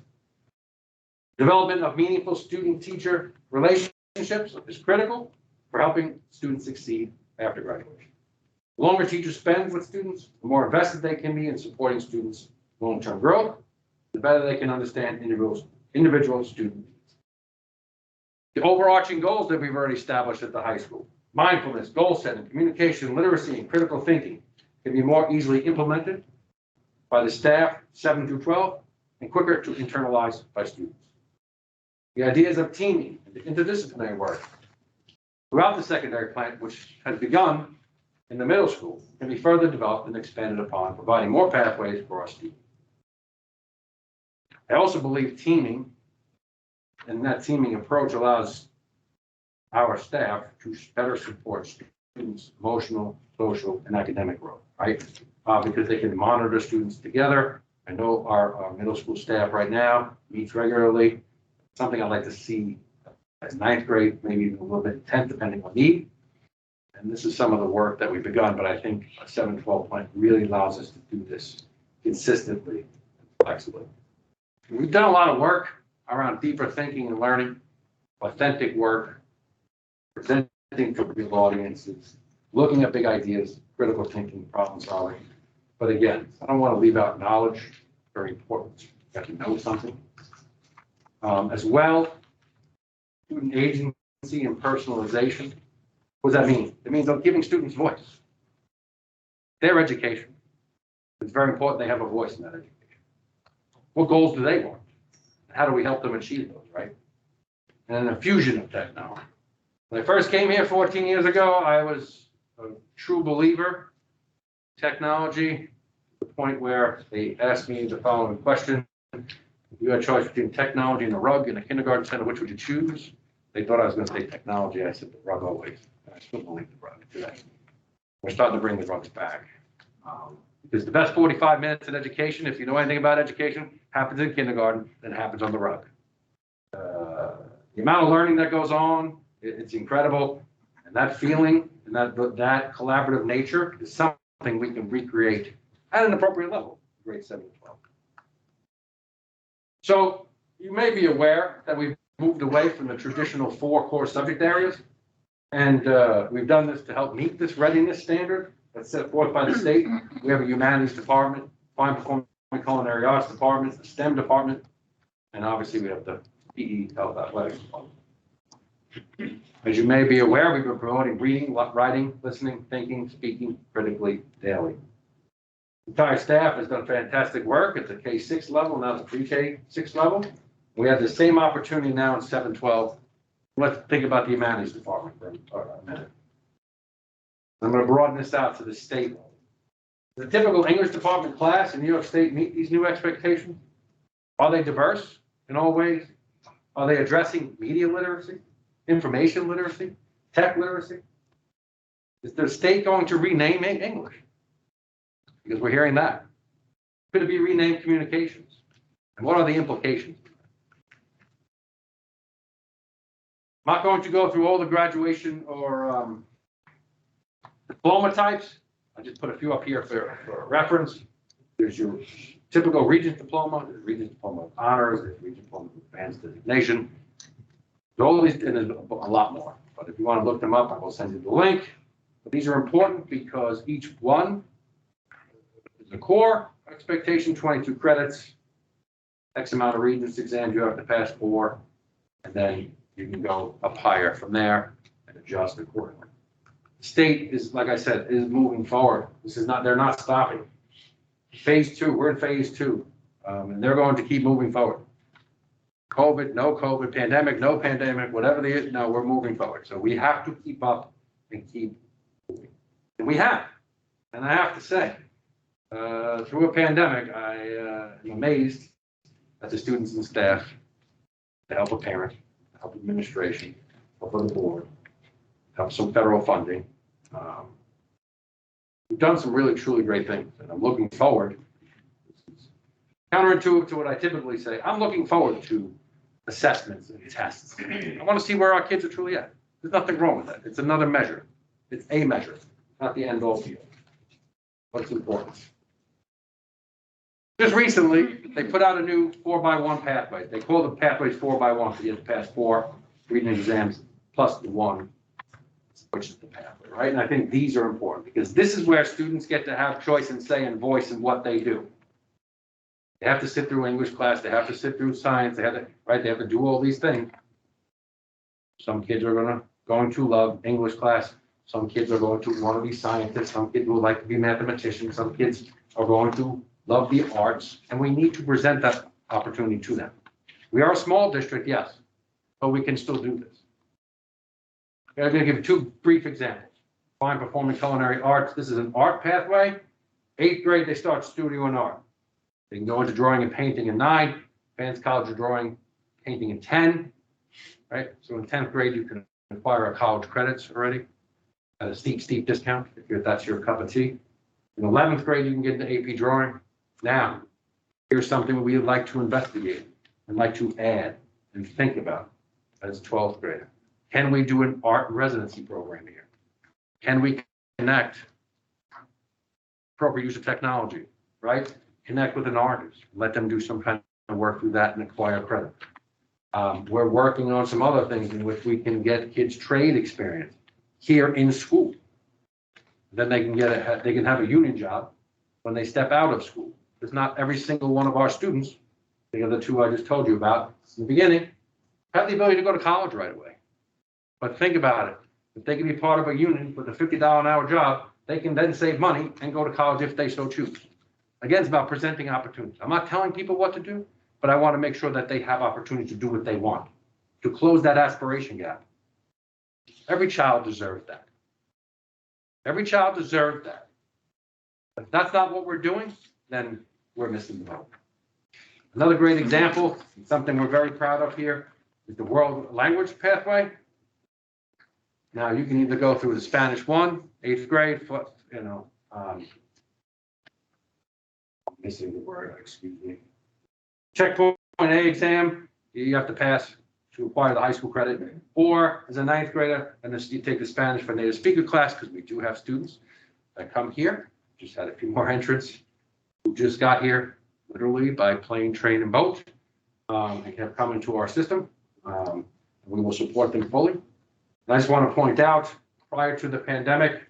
Speaker 7: Development of meaningful student-teacher relationships is critical for helping students succeed after graduation. The longer teachers spend with students, the more invested they can be in supporting students' long-term growth, the better they can understand individual student needs. The overarching goals that we've already established at the high school: mindfulness, goal setting, communication, literacy, and critical thinking can be more easily implemented by the staff 7 through 12 and quicker to internalize by students. The ideas of teaming and the interdisciplinary work throughout the secondary plan, which has begun in the middle school, can be further developed and expanded upon, providing more pathways for our students. I also believe teaming and that teaming approach allows our staff to better support students' emotional, social, and academic growth, right? Because they can monitor students together. I know our middle school staff right now meets regularly. Something I'd like to see at 9th grade, maybe even a little bit 10th, depending on need. And this is some of the work that we've begun, but I think a 7-12 plan really allows us to do this consistently and flexibly. We've done a lot of work around deeper thinking and learning, authentic work, presenting to real audiences, looking at big ideas, critical thinking, problem solving. But again, I don't want to leave out knowledge, very important. You have to know something. As well, student agency and personalization. What does that mean? It means giving students voice. Their education. It's very important they have a voice in that education. What goals do they want? How do we help them achieve those, right? And a fusion of technology. When I first came here 14 years ago, I was a true believer in technology, to the point where they asked me the following question: if you had a choice between technology and a rug in a kindergarten center, which would you choose? They thought I was going to say technology. I said the rug always. I still believe the rug today. We're starting to bring the rugs back. Because the best 45 minutes in education, if you know anything about education, happens in kindergarten, then happens on the rug. The amount of learning that goes on, it's incredible. And that feeling and that collaborative nature is something we can recreate at an appropriate level, grade 7 to 12. So you may be aware that we've moved away from the traditional 4 core subject areas. And we've done this to help meet this readiness standard that's set forth by the state. We have a humanities department, fine performing culinary arts departments, the STEM department, and obviously we have the PE health athletics department. As you may be aware, we've been promoting reading, writing, listening, thinking, speaking critically daily. The entire staff has done fantastic work at the K-6 level, now the pre-K-6 level. We have the same opportunity now in 7-12. Let's think about the humanities department for a minute. I'm going to broaden this out to the state level. The typical English department class in New York State meet these new expectations? Are they diverse in all ways? Are they addressing media literacy, information literacy, tech literacy? Is the state going to rename English? Because we're hearing that. Could it be renamed communications? And what are the implications? I'm not going to go through all the graduation or diploma types. I just put a few up here for reference. There's your typical Regents diploma, there's Regents diploma of honors, there's Regents diploma of advanced designation. There's all these, and there's a lot more. But if you want to look them up, I will send you the link. But these are important because each one is a core expectation, 22 credits, X amount of Regents exams you have to pass 4, and then you can go up higher from there and adjust accordingly. The state is, like I said, is moving forward. This is not, they're not stopping. Phase 2, we're in phase 2, and they're going to keep moving forward. COVID, no COVID, pandemic, no pandemic, whatever they is, no, we're moving forward. So we have to keep up and keep moving. And we have. And I have to say, through a pandemic, I am amazed at the students and staff, the help of parents, the help of administration, help of the board, help some federal funding. We've done some really, truly great things, and I'm looking forward. Counterintuitive to what I typically say, I'm looking forward to assessments and tests. I want to see where our kids are truly at. There's nothing wrong with that. It's another measure. It's a measure, not the end all be all. What's important? Just recently, they put out a new 4x1 pathway. They call the pathways 4x1, so you have to pass 4 reading exams plus the 1, which is the pathway, right? And I think these are important because this is where students get to have choice and say and voice in what they do. They have to sit through English class, they have to sit through science, they have to, right? They have to do all these things. Some kids are going to love English class. Some kids are going to want to be scientists. Some kids would like to be mathematicians. Some kids are going to love the arts, and we need to present that opportunity to them. We are a small district, yes, but we can still do this. I'm going to give 2 brief examples. Fine performing culinary arts. This is an art pathway. 8th grade, they start studio and art. They can go into drawing and painting in 9, advanced college of drawing, painting in 10, right? So in 10th grade, you can acquire college credits already at a steep discount if that's your cup of tea. In 11th grade, you can get into AP drawing. Now, here's something we would like to investigate and like to add and think about as a 12th grader. Can we do an art residency program here? Can we connect appropriate use of technology, right? Connect with an artist, let them do some kind of work through that and acquire credit. We're working on some other things in which we can get kids trade experience here in school. Then they can they can have a union job when they step out of school. Because not every single one of our students, the other 2 I just told you about in the beginning, have the ability to go to college right away. But think about it. If they can be part of a union with a $50 an hour job, they can then save money and go to college if they so choose. Again, it's about presenting opportunities. I'm not telling people what to do, but I want to make sure that they have opportunity to do what they want, to close that aspiration gap. Every child deserves that. Every child deserves that. If that's not what we're doing, then we're missing the boat. Another great example, something we're very proud of here, is the world language pathway. Now you can either go through the Spanish 1, 8th grade, I'm missing the word, excuse me. Checkpoint A exam, you have to pass to acquire the high school credit, or as a 9th grader, and you take the Spanish for native speaker class, because we do have students that come here, just had a few more entrants who just got here literally by plane, train, and boat, and have come into our system. We will support them fully. And I just want to point out, prior to the pandemic,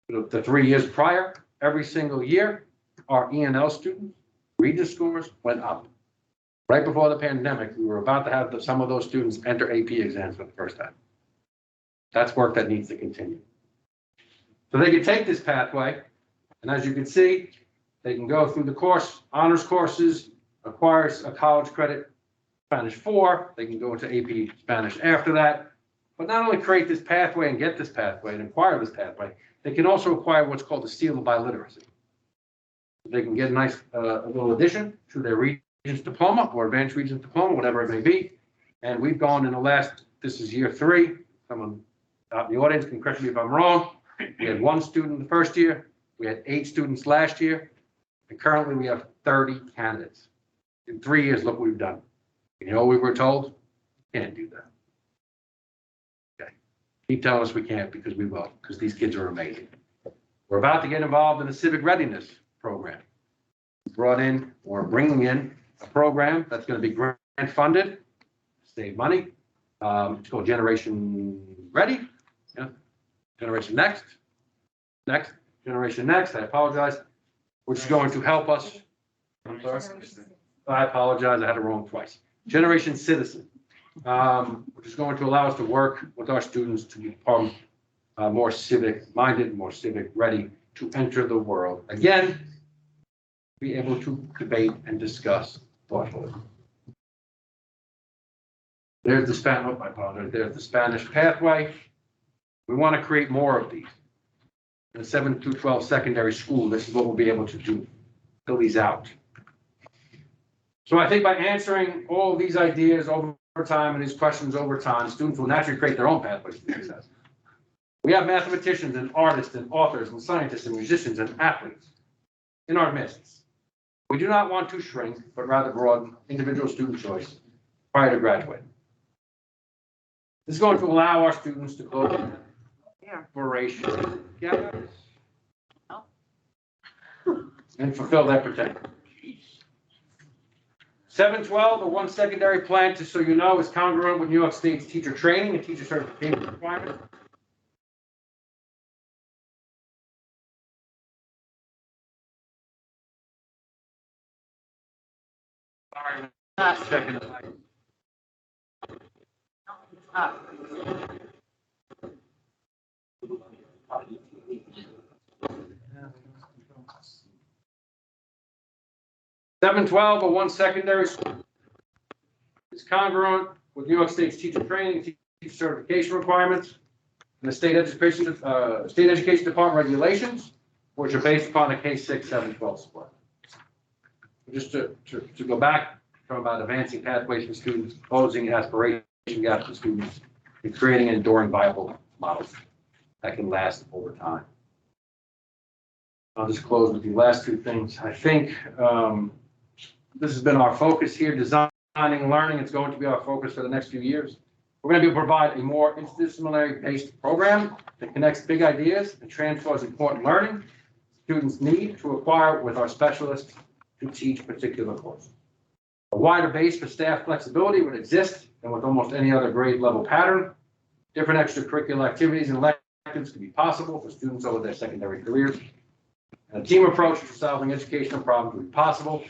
Speaker 7: the 3 years prior, every single year, our ENL students, Regents scores went up. Right before the pandemic, we were about to have some of those students enter AP exams for the first time. That's work that needs to continue. So they can take this pathway, and as you can see, they can go through the course, honors courses, acquire a college credit, Spanish 4, they can go into AP Spanish after that. But not only create this pathway and get this pathway and acquire this pathway, they can also acquire what's called the seal of biliteracy. They can get a nice a little addition to their Regents diploma or advanced Regents diploma, whatever it may be. And we've gone in the last, this is year 3. Someone out in the audience can correct me if I'm wrong. We had 1 student the first year. We had 8 students last year. And currently we have 30 candidates. In 3 years, look what we've done. You know what we were told? Can't do that. Okay. Keep telling us we can't because we will, because these kids are amazing. We're about to get involved in the civic readiness program. Brought in or bringing in a program that's going to be grant funded, save money. It's called Generation Ready. Yeah. Generation Next. Generation Next. I apologize. Which is going to help us. I'm sorry. I apologize. I had it wrong twice. Generation Citizen, which is going to allow us to work with our students to become more civic minded, more civic ready to enter the world. Again, be able to debate and discuss thoughtfully. There's the Spanish, I apologize, there's the Spanish pathway. We want to create more of these. In the 7 through 12 secondary school, this is what we'll be able to do, fill these out. So I think by answering all of these ideas over time and these questions over time, students will naturally create their own pathways to success. We have mathematicians and artists and authors and scientists and musicians and athletes in our midst. We do not want to shrink, but rather broaden individual student choice prior to graduating. This is going to allow our students to close aspiration gaps and fulfill their potential. 712, or 1 secondary plan, just so you know, is congruent with New York State's teacher training and teacher certification requirements. Second. 712, or 1 secondary school, is congruent with New York State's teacher training, teacher certification requirements, and the state education department regulations, which are based upon the K-6, 712 split. Just to go back, talk about advancing pathways for students, closing aspiration gaps for students, and creating enduring viable models that can last over time. I'll just close with the last 2 things. I think this has been our focus here, designing learning. It's going to be our focus for the next few years. We're going to provide a more interdisciplinary-based program that connects big ideas and transfers important learning students need to acquire with our specialists to teach particular courses. A wider base for staff flexibility would exist than with almost any other grade level pattern. Different extracurricular activities and electives could be possible for students over their secondary careers. And a team approach to solving educational problems would be possible.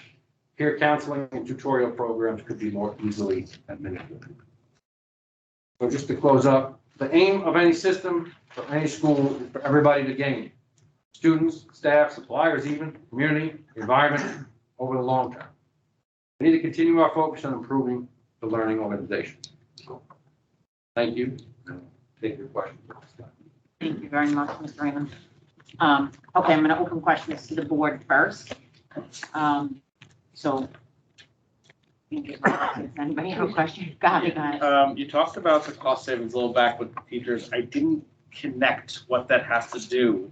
Speaker 7: Peer counseling and tutorial programs could be more easily administered. So just to close up, the aim of any system for any school is for everybody to gain. Students, staff, suppliers even, community, environment, over the long term. We need to continue our focus on improving the learning organization. Thank you. Take your questions.
Speaker 1: Thank you very much, Mr. Raymond. Okay, I'm going to open questions to the board first. So, does anybody have a question? Go ahead.
Speaker 6: You talked about the cost savings a little back with teachers. I didn't connect what that has to do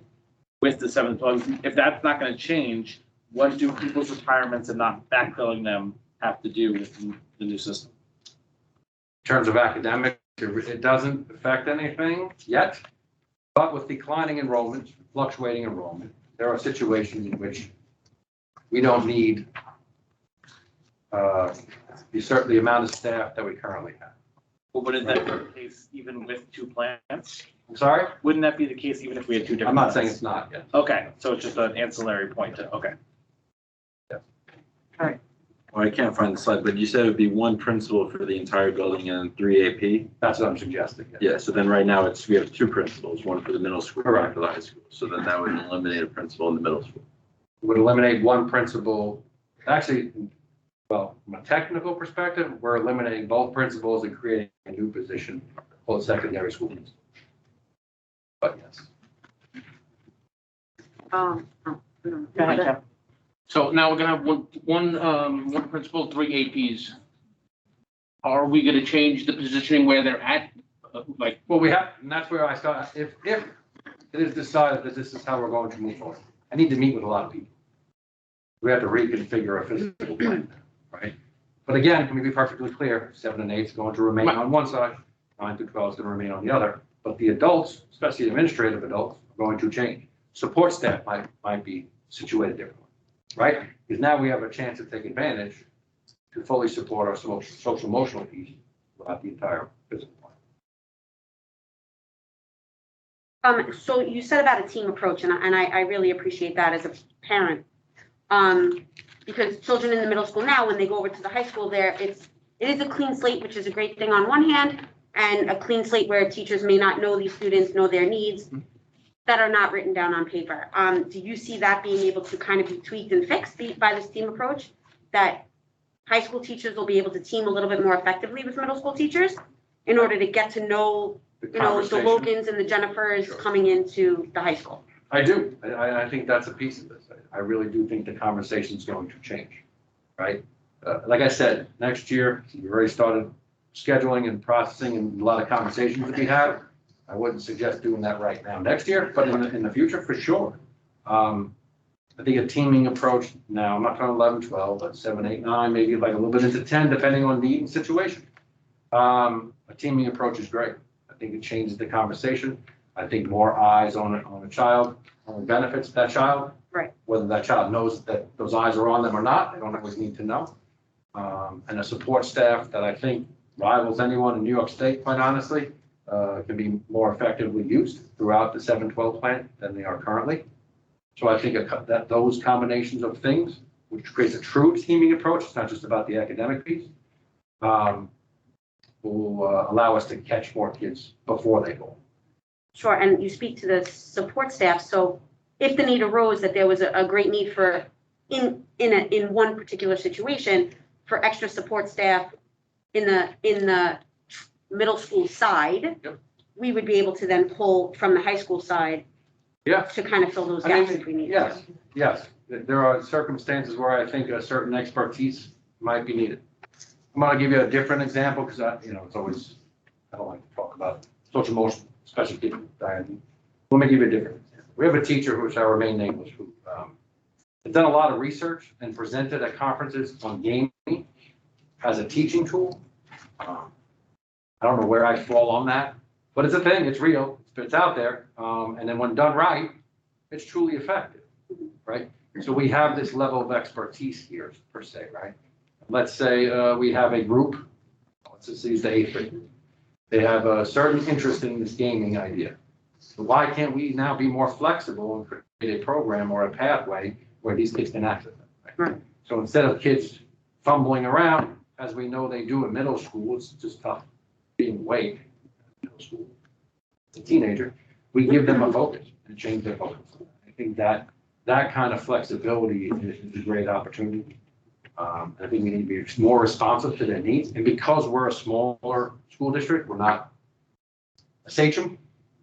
Speaker 6: with the 712. If that's not going to change, what do people's retirements and not backfilling them have to do with the new system?
Speaker 7: In terms of academic, it doesn't affect anything yet, but with declining enrollment, fluctuating enrollment, there are situations in which we don't need the amount of staff that we currently have.
Speaker 6: Well, wouldn't that be the case even with 2 plans?
Speaker 7: I'm sorry?
Speaker 6: Wouldn't that be the case even if we had 2 different?
Speaker 7: I'm not saying
Speaker 6: plans?
Speaker 7: it's not yet.
Speaker 6: Okay, so it's just an ancillary point to, okay.
Speaker 3: Well, I can't find the slide, but you said it would be one principal for the entire building and 3 AP?
Speaker 7: That's what I'm suggesting.
Speaker 3: Yeah, so then right now we have 2 principals, one for the middle school, one
Speaker 7: Correct.
Speaker 3: for the high school. So then that would eliminate a principal in the middle school.
Speaker 7: Would eliminate one principal. Actually, well, from a technical perspective, we're eliminating both principals and creating a new position for the secondary school. But yes.
Speaker 1: Go ahead, Jeff.
Speaker 4: So now we're gonna have one principal, 3 APs. Are we gonna change the positioning where they're at? Like,
Speaker 7: Well, we have, and that's where I start. If it is decided that this is how we're going to move forward, I need to meet with a lot of people. We have to reconfigure a physical plan, right? But again, can we be perfectly clear? 7 and 8 is going to remain on one side, 9 through 12 is going to remain on the other. But the adults, especially administrative adults, are going to change. Support staff might be situated differently, right? Because now we have a chance to take advantage to fully support our social emotional piece throughout the entire physical plan.
Speaker 8: So you said about a team approach, and I really appreciate that as a parent. Because children in the middle school now, when they go over to the high school there, it is a clean slate, which is a great thing on one hand, and a clean slate where teachers may not know these students, know their needs that are not written down on paper. Do you see that being able to kind of be tweaked and fixed by this team approach? That high school teachers will be able to team a little bit more effectively with middle school teachers in order to get to know, the Logans and the Jennifers coming into the high school?
Speaker 7: I do. I think that's a piece of this. I really do think the conversation is going to change, right? Like I said, next year, we've already started scheduling and processing and a lot of conversations that we have. I wouldn't suggest doing that right now next year, but in the future, for sure. I think a teaming approach now, I'm not talking 11, 12, but 7, 8, 9, maybe like a little bit into 10, depending on need and situation. A teaming approach is great. I think it changes the conversation. I think more eyes on a child, benefits that child.
Speaker 8: Right.
Speaker 7: Whether that child knows that those eyes are on them or not, they don't always need to know. And a support staff that I think rivals anyone in New York State, quite honestly, can be more effectively used throughout the 7-12 plan than they are currently. So I think that those combinations of things, which creates a true teaming approach, it's not just about the academic piece, will allow us to catch more kids before they go.
Speaker 8: Sure, and you speak to the support staff, so if the need arose that there was a great need for, in one particular situation, for extra support staff in the middle school side,
Speaker 7: Yep.
Speaker 8: we would be able to then pull from the high school side
Speaker 7: Yeah.
Speaker 8: to kind of fill those
Speaker 7: I mean,
Speaker 8: gaps if we need.
Speaker 7: Yes. There are circumstances where I think a certain expertise might be needed. I'm gonna give you a different example because it's always, I don't like to talk about social emotional, especially kids with diabetes. Let me give you a different example. We have a teacher who shall remain nameless, who has done a lot of research and presented at conferences on gaming as a teaching tool. I don't know where I fall on that, but it's a thing, it's real, it's out there. And then when done right, it's truly effective, right? So we have this level of expertise here, per se, right? Let's say we have a group, let's just use the 8th grade. They have a certain interest in this gaming idea. So why can't we now be more flexible and create a program or a pathway where these kids can access it?
Speaker 8: Right.
Speaker 7: So instead of kids fumbling around, as we know they do in middle school, it's just tough being awake in middle school. A teenager, we give them a focus and change their focus. I think that kind of flexibility is a great opportunity. I think we need to be more responsive to their needs. And because we're a smaller school district, we're not a Sachem,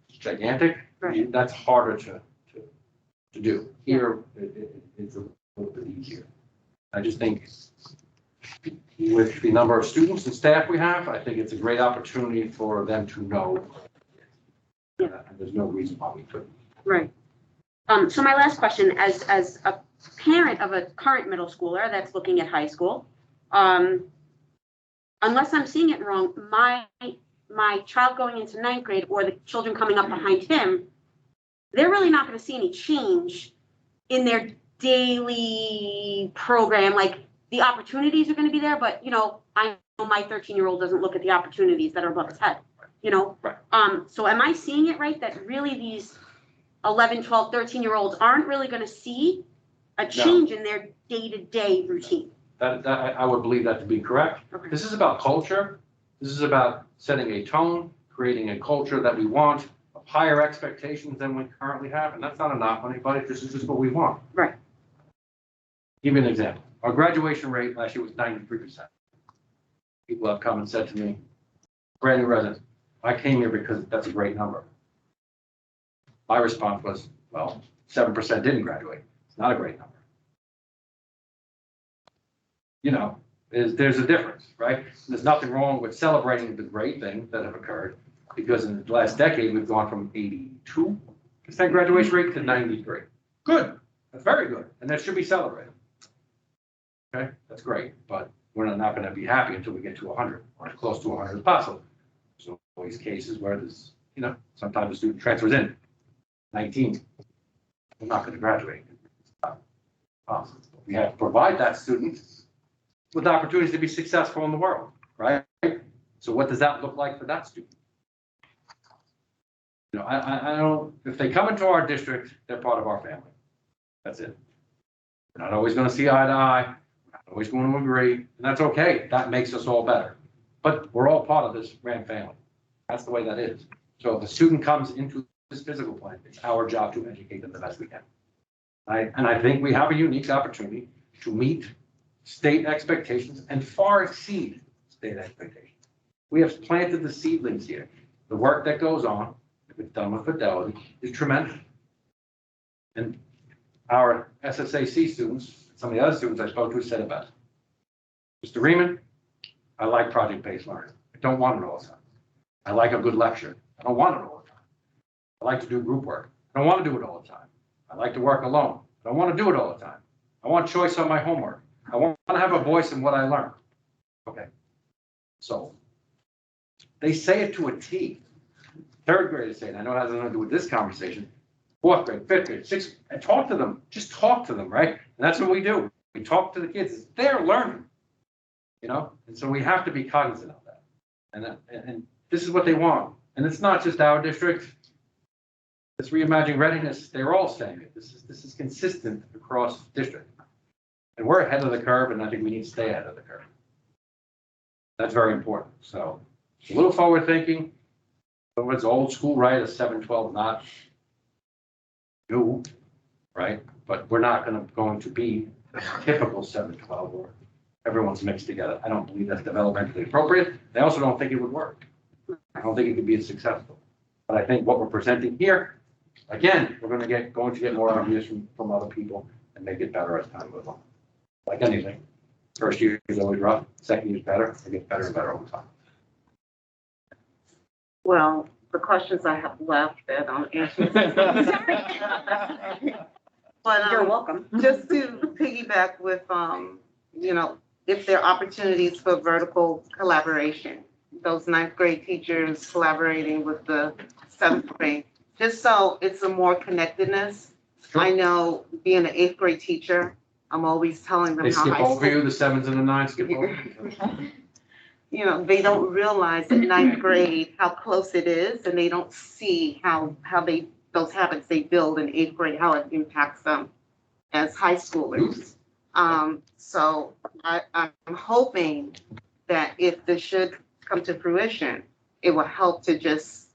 Speaker 7: it's gigantic.
Speaker 8: Right.
Speaker 7: That's harder to do. Here, it's a little bit easier. I just think with the number of students and staff we have, I think it's a great opportunity for them to know. And there's no reason why we couldn't.
Speaker 8: Right. So my last question, as a parent of a current middle schooler that's looking at high school, unless I'm seeing it wrong, my child going into 9th grade or the children coming up behind him, they're really not going to see any change in their daily program. Like the opportunities are going to be there, but I know my 13-year-old doesn't look at the opportunities that are above his head,
Speaker 7: Right.
Speaker 8: So am I seeing it right that really these 11, 12, 13-year-olds aren't really going to see a change in their day-to-day routine?
Speaker 7: I would believe that to be correct.
Speaker 8: Okay.
Speaker 7: This is about culture. This is about setting a tone, creating a culture that we want, of higher expectations than we currently have. And that's not a knock on anybody. This is just what we want.
Speaker 8: Right.
Speaker 7: Give you an example. Our graduation rate last year was 93%. People have come and said to me, brand new residents, I came here because that's a great number. My response was, well, 7% didn't graduate. It's not a great number. You know, there's a difference, right? There's nothing wrong with celebrating the great things that have occurred, because in the last decade, we've gone from 82% graduation rate to 93. Good, that's very good, and that should be celebrated. Okay, that's great, but we're not gonna be happy until we get to 100, or as close to 100 as possible. So always cases where there's, you know, sometimes a student transfers in 19. We're not gonna graduate. It's not possible. We have to provide that student with opportunities to be successful in the world, right? So what does that look like for that student? You know, I don't, if they come into our district, they're part of our family. That's it. We're not always gonna see eye to eye, we're not always going to agree, and that's okay. That makes us all better. But we're all part of this grand family. That's the way that is. So if a student comes into this physical plan, it's our job to educate them the best we can. And I think we have a unique opportunity to meet state expectations and far exceed state expectations. We have planted the seedlings here. The work that goes on, if it's done with fidelity, is tremendous. And our SSAC students, some of the other students I spoke to said it best. Mr. Riemann, I like project-based learning. I don't want it all the time. I like a good lecture. I don't want it all the time. I like to do group work. I don't want to do it all the time. I like to work alone. I don't want to do it all the time. I want choice on my homework. I want to have a voice in what I learn. Okay. So they say it to a T. Third graders say it. I know it has nothing to do with this conversation. Fourth grade, fifth grade, sixth, and talk to them. Just talk to them, right? And that's what we do. We talk to the kids. They're learning, you know? And so we have to be cognizant of that. And this is what they want. And it's not just our district. This Reimagining Readiness, they're all saying it. This is consistent across district. And we're ahead of the curve, and I think we need to stay ahead of the curve. That's very important. So a little forward thinking. It's old school, right? A 7-12, not new, right? But we're not going to be a typical 7-12 where everyone's mixed together. I don't believe that's developmentally appropriate. I also don't think it would work. I don't think it could be as successful. But I think what we're presenting here, again, we're going to get more ideas from other people and make it better as time goes on. Like anything, first year is always rough, second year is better, it gets better and better over time.
Speaker 5: Well, the questions I have left that I'm answering. But
Speaker 8: You're welcome.
Speaker 5: just to piggyback with, you know, if there are opportunities for vertical collaboration, those 9th grade teachers collaborating with the 7th grade, just so it's a more connectedness.
Speaker 7: Sure.
Speaker 5: I know being an 8th grade teacher, I'm always telling them
Speaker 7: They
Speaker 5: how
Speaker 7: skip
Speaker 5: high
Speaker 7: over
Speaker 5: school.
Speaker 7: you, the 7s and the 9s skip over you.
Speaker 5: You know, they don't realize in 9th grade how close it is, and they don't see how those habits they build in 8th grade, how it impacts them as high schoolers. So I'm hoping that if this should come to fruition, it will help to just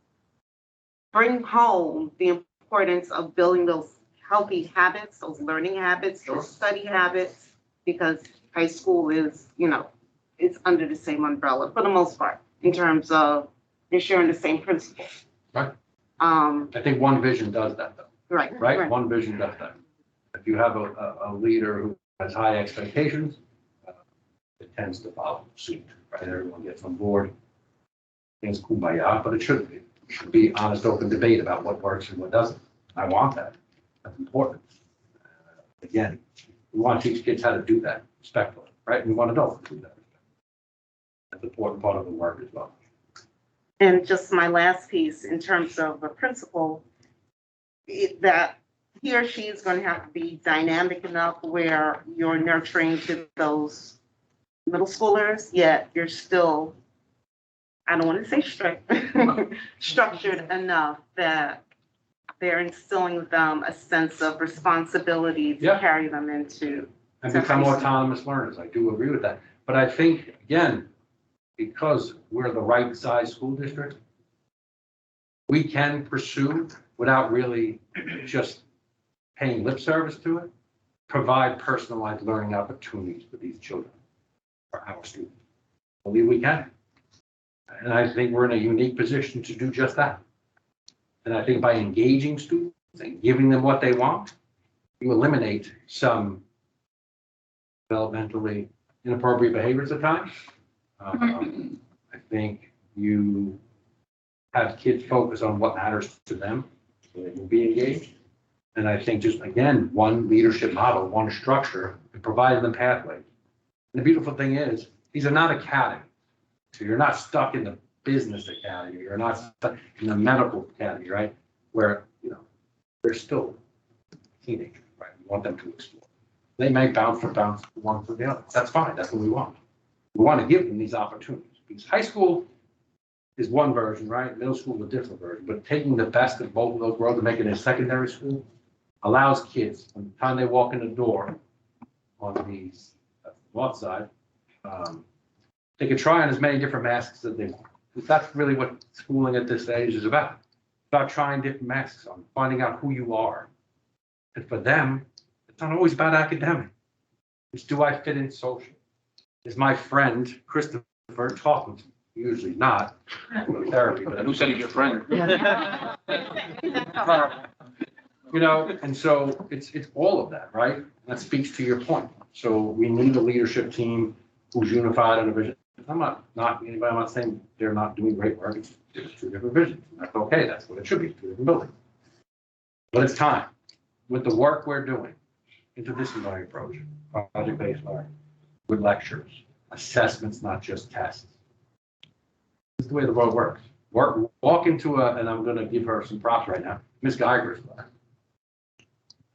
Speaker 5: bring home the importance of building those healthy habits, those learning habits,
Speaker 7: Sure.
Speaker 5: those study habits, because high school is, you know, it's under the same umbrella for the most part in terms of ensuring the same principles.
Speaker 7: Right.
Speaker 5: I
Speaker 7: think One Vision does that though,
Speaker 5: right.
Speaker 7: right?
Speaker 8: Right.
Speaker 7: One Vision does that. If you have a leader who has high expectations, it tends to follow suit, right? Everyone gets on board. It's kumbaya, but it shouldn't be. It should be honest, open debate about what works and what doesn't. I want that. That's important. Again, we want to teach kids how to do that respectfully, right? We want adults to do that. That's an important part of the work as well.
Speaker 5: And just my last piece in terms of the principal, that he or she is going to have to be dynamic enough where you're nurturing to those middle schoolers, yet you're still, I don't want to say strict, structured enough that they're instilling with them a sense of responsibility to
Speaker 7: Yeah.
Speaker 5: carry them into
Speaker 7: and become autonomous learners. I do agree with that. But I think, again, because we're the right size school district, we can pursue without really just paying lip service to it, provide personalized learning opportunities for these children, for our students. I believe we can. And I think we're in a unique position to do just that. And I think by engaging students and giving them what they want, you eliminate some developmentally inappropriate behaviors at times. I think you have kids focus on what matters to them, so they can be engaged. And I think just, again, one leadership model, one structure, and providing them pathways. And the beautiful thing is, these are not academies. So you're not stuck in the business academy, you're not stuck in the medical academy, right? Where, they're still teenagers, right? We want them to explore. They may bounce from one to the other. That's fine, that's what we want. We want to give them these opportunities. Because high school is one version, right? Middle school is a different version. But taking the best of both of those worlds and making it a secondary school allows kids, from the time they walk in the door on the north side, they can try on as many different masks as they want. That's really what schooling at this age is about. It's about trying different masks on, finding out who you are. And for them, it's not always about academic. It's, do I fit in social? Is my friend Christopher talking to me? Usually not. Therapy, but
Speaker 4: Who said he's your friend?
Speaker 7: and so it's all of that, right? That speaks to your point. So we need a leadership team who's unified on a vision. I'm not knocking anybody. I'm not saying they're not doing great work. It's just two different visions. That's okay. That's what it should be, two different buildings. But it's time, with the work we're doing, interdisciplinary approach, project-based learning, with lectures, assessments, not just tests. This is the way the world works. Walk into and I'm going to give her some props right now, Miss Geiger's class.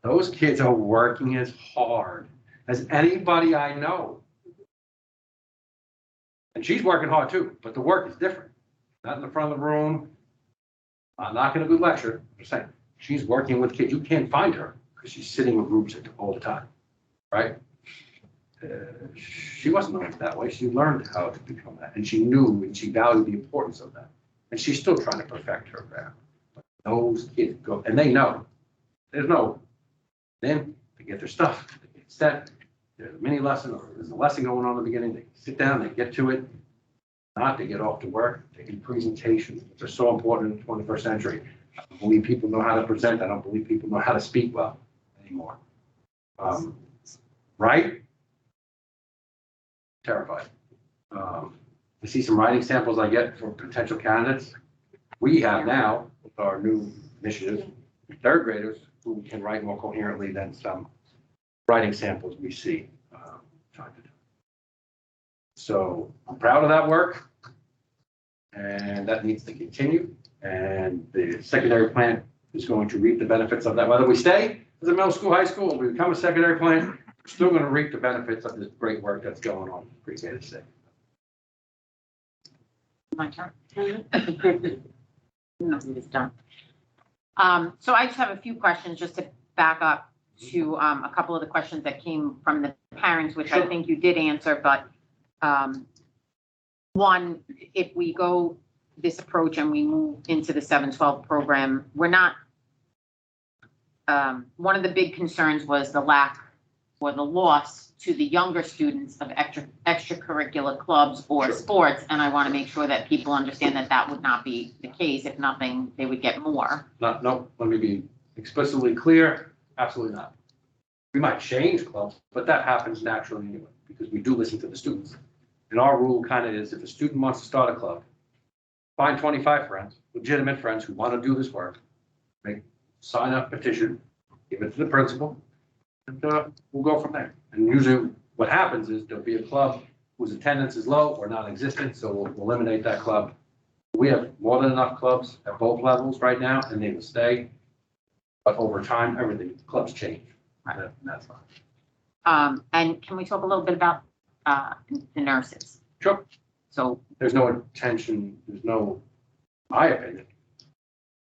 Speaker 7: Those kids are working as hard as anybody I know. And she's working hard too, but the work is different. Not in the front of the room. I'm not going to do lecture. I'm just saying, she's working with kids. You can't find her because she's sitting with groups all the time, right? She wasn't learned that way. She learned how to become that, and she knew and she valued the importance of that. And she's still trying to perfect her craft. But those kids go, and they know. Then they get their stuff. They get set. There's a mini lesson or there's a lesson going on in the beginning. They sit down, they get to it. Not, they get off to work. They do presentations, which are so important in the 21st century. I don't believe people know how to present. I don't believe people know how to speak well anymore. Right? Terrified. I see some writing samples I get for potential candidates. We have now, with our new initiative, third graders who can write more coherently than some writing samples we see trying to do. So I'm proud of that work, and that needs to continue. And the secondary plant is going to reap the benefits of that. Whether we stay as a middle school, high school, or we become a secondary plant, we're still going to reap the benefits of this great work that's going on. PreK to say.
Speaker 1: My turn. No, it's done. So I just have a few questions just to back up to a couple of the questions that came from the parents, which I think you did answer, but one, if we go this approach and we move into the 712 program, we're not, one of the big concerns was the lack or the loss to the younger students of extracurricular clubs or sports, and I want to make sure that people understand that that would not be the case. If nothing, they would get more.
Speaker 7: No, let me be explicitly clear. Absolutely not. We might change clubs, but that happens naturally anyway, because we do listen to the students. And our rule kind of is, if a student wants to start a club, find 25 friends, legitimate friends who want to do this work, sign up petition, give it to the principal, and we'll go from there. And usually what happens is there'll be a club whose attendance is low or non-existent, so we'll eliminate that club. We have more than enough clubs at both levels right now, and they will stay. But over time, clubs change. That's fine.
Speaker 1: And can we talk a little bit about the nurses?
Speaker 7: Sure.
Speaker 1: So
Speaker 7: there's no intention, my opinion,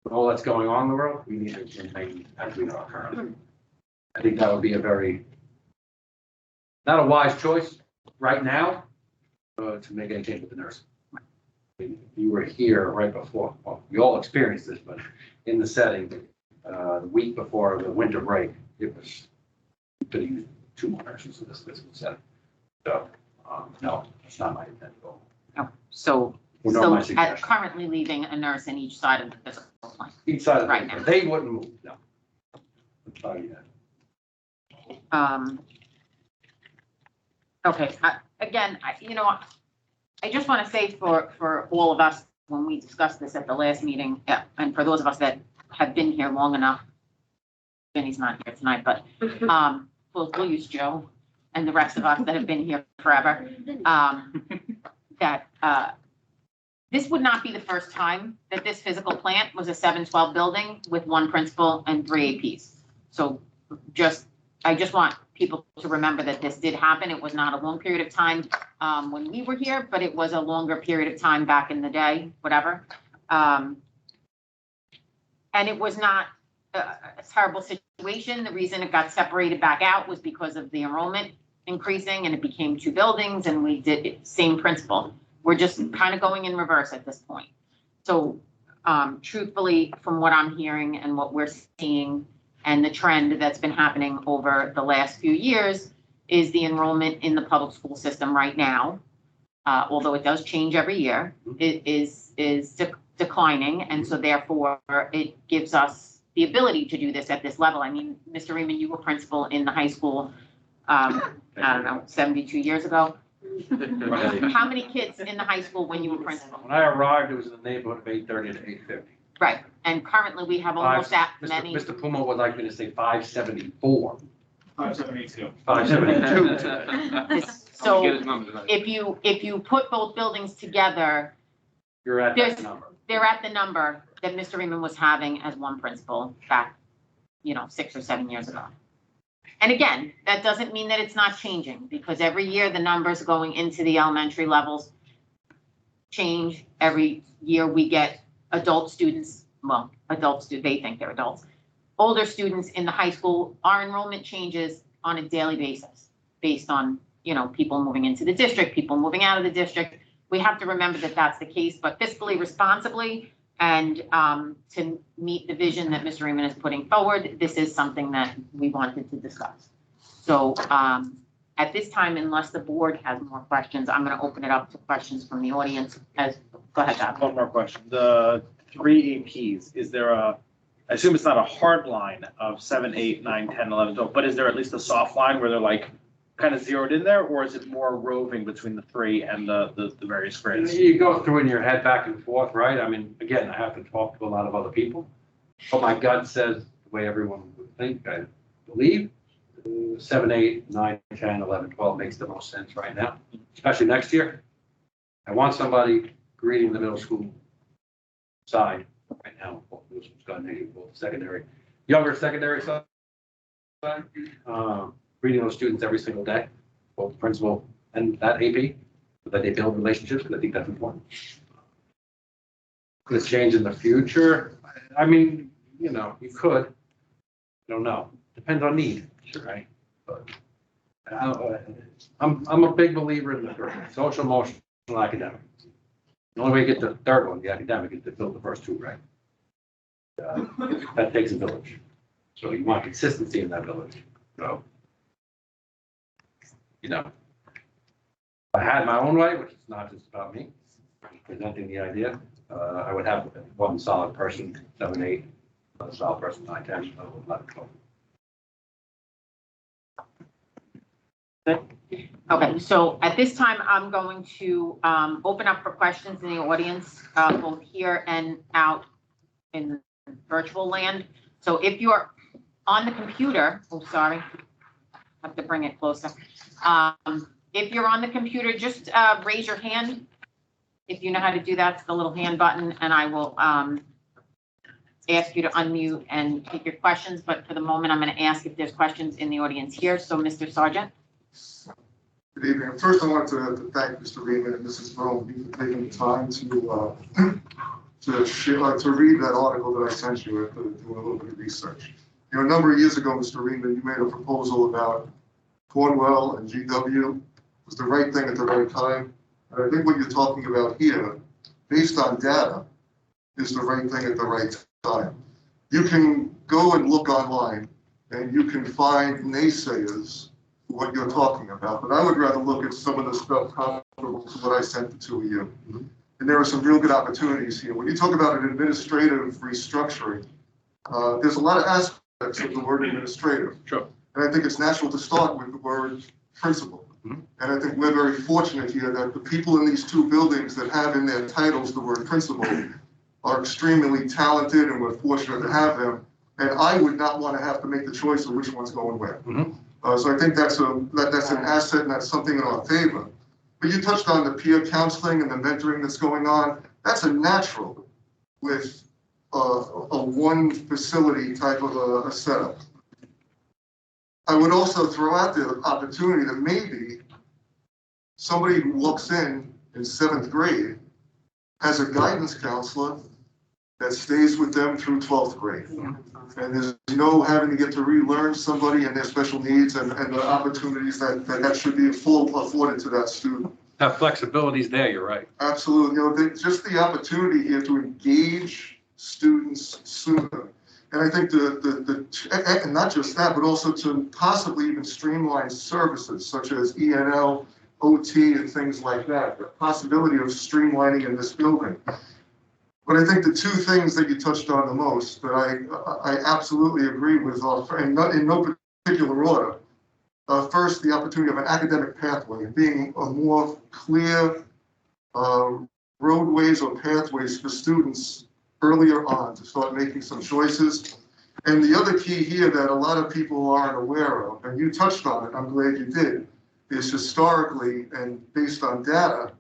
Speaker 7: with all that's going on in the world, we need to remain as we are currently. I think that would be a very not a wise choice right now to make any change with the nurse. You were here right before, well, we all experienced this, but in the setting, the week before the winter break, it was, we could have used 2 more nurses in this physical setting. So, no, it's not my intent at all.
Speaker 1: No. So,
Speaker 7: Or nor my
Speaker 1: so
Speaker 7: suggestion.
Speaker 1: currently leaving a nurse in each side of the physical plan.
Speaker 7: Each side of
Speaker 1: Right
Speaker 7: it,
Speaker 1: now.
Speaker 7: but they wouldn't move, no. I'm sorry, yeah.
Speaker 1: Okay, again, I just want to say for all of us, when we discussed this at the last meeting, and for those of us that have been here long enough, Vinny's not here tonight, but we'll use Joe and the rest of us that have been here forever, that this would not be the first time that this physical plant was a 712 building with 1 principal and 3 APs. So I just want people to remember that this did happen. It was not a long period of time when we were here, but it was a longer period of time back in the day, whatever. And it was not a terrible situation. The reason it got separated back out was because of the enrollment increasing and it became 2 buildings and we did it, same principle. We're just kind of going in reverse at this point. So truthfully, from what I'm hearing and what we're seeing, and the trend that's been happening over the last few years is the enrollment in the public school system right now, although it does change every year, it is declining. And so therefore, it gives us the ability to do this at this level. I mean, Mr. Riemann, you were principal in the high school, I don't know, 72 years ago. How many kids in the high school when you were principal?
Speaker 7: When I arrived, it was in the neighborhood of 830 to 850.
Speaker 1: Right, and currently we have almost that many.
Speaker 7: Mr. Puma would like me to say 574.
Speaker 6: 572.
Speaker 7: 572.
Speaker 1: So
Speaker 4: Get his numbers right.
Speaker 1: if you put both buildings together,
Speaker 7: You're at
Speaker 1: There's-
Speaker 7: that number.
Speaker 1: they're at the number that Mr. Riemann was having as 1 principal back, 6 or 7 years ago. And again, that doesn't mean that it's not changing, because every year the numbers going into the elementary levels change. Every year we get adult students, they think they're adults. Older students in the high school, our enrollment changes on a daily basis based on, people moving into the district, people moving out of the district. We have to remember that that's the case, but fiscally responsibly and to meet the vision that Mr. Riemann is putting forward, this is something that we wanted to discuss. So at this time, unless the board has more questions, I'm going to open it up to questions from the audience. Go ahead, Bob.
Speaker 6: One more question. The 3 APs, is there I assume it's not a hard line of 7, 8, 9, 10, 11, 12, but is there at least a soft line where they're like kind of zeroed in there, or is it more roving between the 3 and the various grades?
Speaker 7: You go through in your head back and forth, right? I mean, again, I have to talk to a lot of other people, but my gut says the way everyone would think, I believe, 7, 8, 9, 10, 11, 12 makes the most sense right now, especially next year. I want somebody greeting the middle school side right now, both middle school's gone negative, both secondary, younger secondary side, greeting those students every single day, both principal and that AP, so that they build relationships, and I think that's important. Could it change in the future? I mean, you could. I don't know. Depends on need, sure, right? But I'm a big believer in the social, emotional, academic. The only way to get the 3rd one, the academic, is to build the first 2, right? That takes a village. So you want consistency in that village. So, if I had my own way, which is not just about me, presenting the idea, I would have 1 solid person, 7, 8, another solid person, 9, 10, 11, 12.
Speaker 1: Okay, so at this time, I'm going to open up for questions in the audience, both here and out in virtual land. So if you're on the computer, I have to bring it closer. If you're on the computer, just raise your hand. If you know how to do that, it's the little hand button, and I will ask you to unmute and take your questions. But for the moment, I'm going to ask if there's questions in the audience here. So Mr. Sargent.
Speaker 9: Good evening. First, I want to thank Mr. Riemann and Mrs. Brown for taking the time to read that article that I sent you after doing a little bit of research. A number of years ago, Mr. Riemann, you made a proposal about Cornwell and GW was the right thing at the right time. And I think what you're talking about here, based on data, is the right thing at the right time. You can go and look online and you can find naysayers for what you're talking about, but I would rather look at some of the stuff comparable to what I sent the two of you. And there are some real good opportunities here. When you talk about an administrative restructuring, there's a lot of aspects of the word administrative.
Speaker 7: Sure.
Speaker 9: And I think it's natural to start with the word principal. And I think we're very fortunate here that the people in these two buildings that have in their titles the word principal are extremely talented, and we're fortunate to have them. And I would not want to have to make the choice of which one's going where. So I think that's an asset, and that's something in our favor. But you touched on the peer counseling and the mentoring that's going on. That's a natural with a one facility type of a setup. I would also throw out the opportunity that maybe somebody who walks in 7th grade has a guidance counselor that stays with them through 12th grade. And there's no having to get to relearn somebody and their special needs and the opportunities that should be afforded to that student.
Speaker 7: Have flexibilities there, you're right.
Speaker 9: Absolutely. You know, just the opportunity here to engage students sooner. And I think and not just that, but also to possibly even streamline services such as ENL, OT, and things like that. The possibility of streamlining in this building. But I think the two things that you touched on the most that I absolutely agree with, and not in no particular order. First, the opportunity of an academic pathway and being a more clear roadways or pathways for students earlier on to start making some choices. And the other key here that a lot of people aren't aware of, and you touched on it, I'm glad you did, is historically and based on data,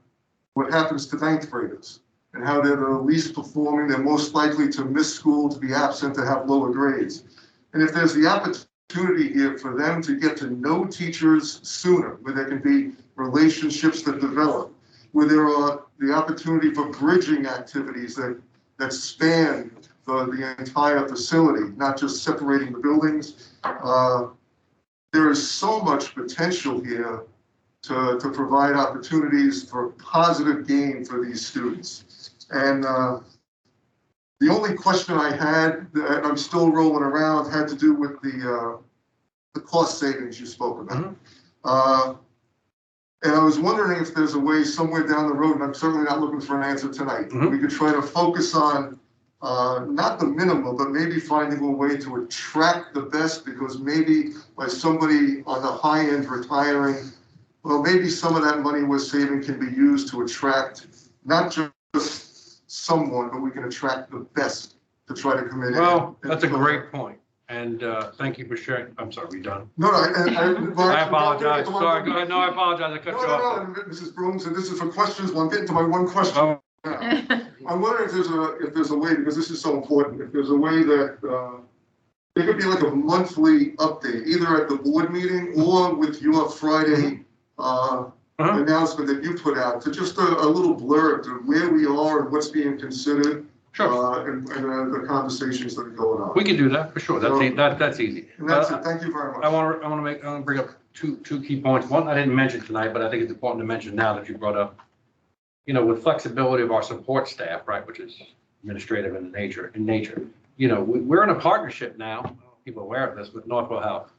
Speaker 9: what happens to 9th graders and how they're the least performing, they're most likely to miss school, to be absent, to have lower grades. And if there's the opportunity here for them to get to know teachers sooner, where there can be relationships that develop, where there are the opportunity for bridging activities that span the entire facility, not just separating the buildings. There is so much potential here to provide opportunities for positive gain for these students. And the only question I had, that I'm still rolling around, had to do with the cost savings you spoke about. And I was wondering if there's a way somewhere down the road, and I'm certainly not looking for an answer tonight, we could try to focus on not the minimum, but maybe finding a way to attract the best, because maybe by somebody on the high end retiring, well, maybe some of that money we're saving can be used to attract not just someone, but we can attract the best to try to come in.
Speaker 7: Well, that's a great point. And thank you for sharing. I'm sorry, we done?
Speaker 9: No,
Speaker 7: I apologize. Sorry, go ahead. No, I apologize. I cut you off.
Speaker 9: No, Mrs. Brooms, and this is for questions. Well, I'm getting to my one question.
Speaker 7: Oh.
Speaker 9: I'm wondering if there's a way, because this is so important, if there's a way that there could be like a monthly update, either at the board meeting or with your Friday announcement that you put out, to just a little blurb to where we are and what's being considered.
Speaker 7: Sure.
Speaker 9: And the conversations that are going on.
Speaker 7: We can do that for sure. That's easy.
Speaker 9: And that's it. Thank you very much.
Speaker 7: I want to bring up two key points. One I didn't mention tonight, but I think it's important to mention now that you brought up. You know, with flexibility of our support staff, right, which is administrative in nature. You know, we're in a partnership now. People are aware of this with Northwell Health,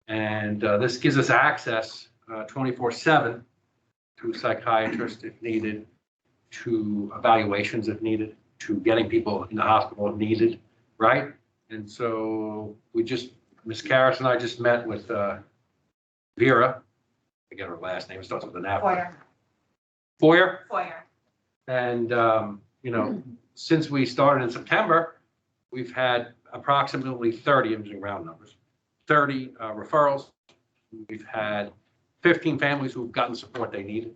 Speaker 7: and this gives us access 24/7 to psychiatrists if needed, to evaluations if needed, to getting people in the hospital if needed, right? And so Ms. Karras and I just met with Vera. I forget her last name. It starts with an F. Foyer. And, you know, since we started in September, we've had approximately 30, I'm using round numbers, 30 referrals. We've had 15 families who've gotten support they needed.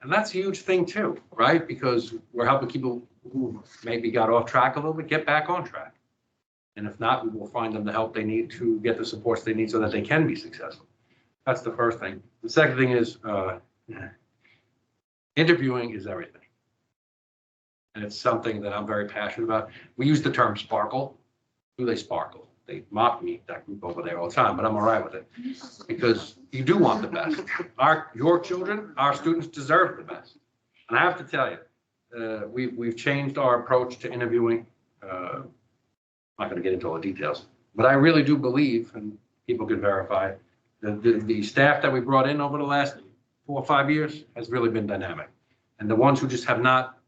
Speaker 7: And that's a huge thing too, right? Because we're helping people who maybe got off track a little bit get back on track. And if not, we will find them the help they need to get the supports they need so that they can be successful. That's the first thing. The second thing is interviewing is everything. And it's something that I'm very passionate about. We use the term sparkle. Do they sparkle? they mock me, that group over there all the time, but I'm all right with it. Because you do want the best. Your children, our students deserve the best. And I have to tell you, we've changed our approach to interviewing. I'm not going to get into all the details, but I really do believe, and people can verify, the staff that we brought in over the last 4 or 5 years has really been dynamic. And the ones who just have not,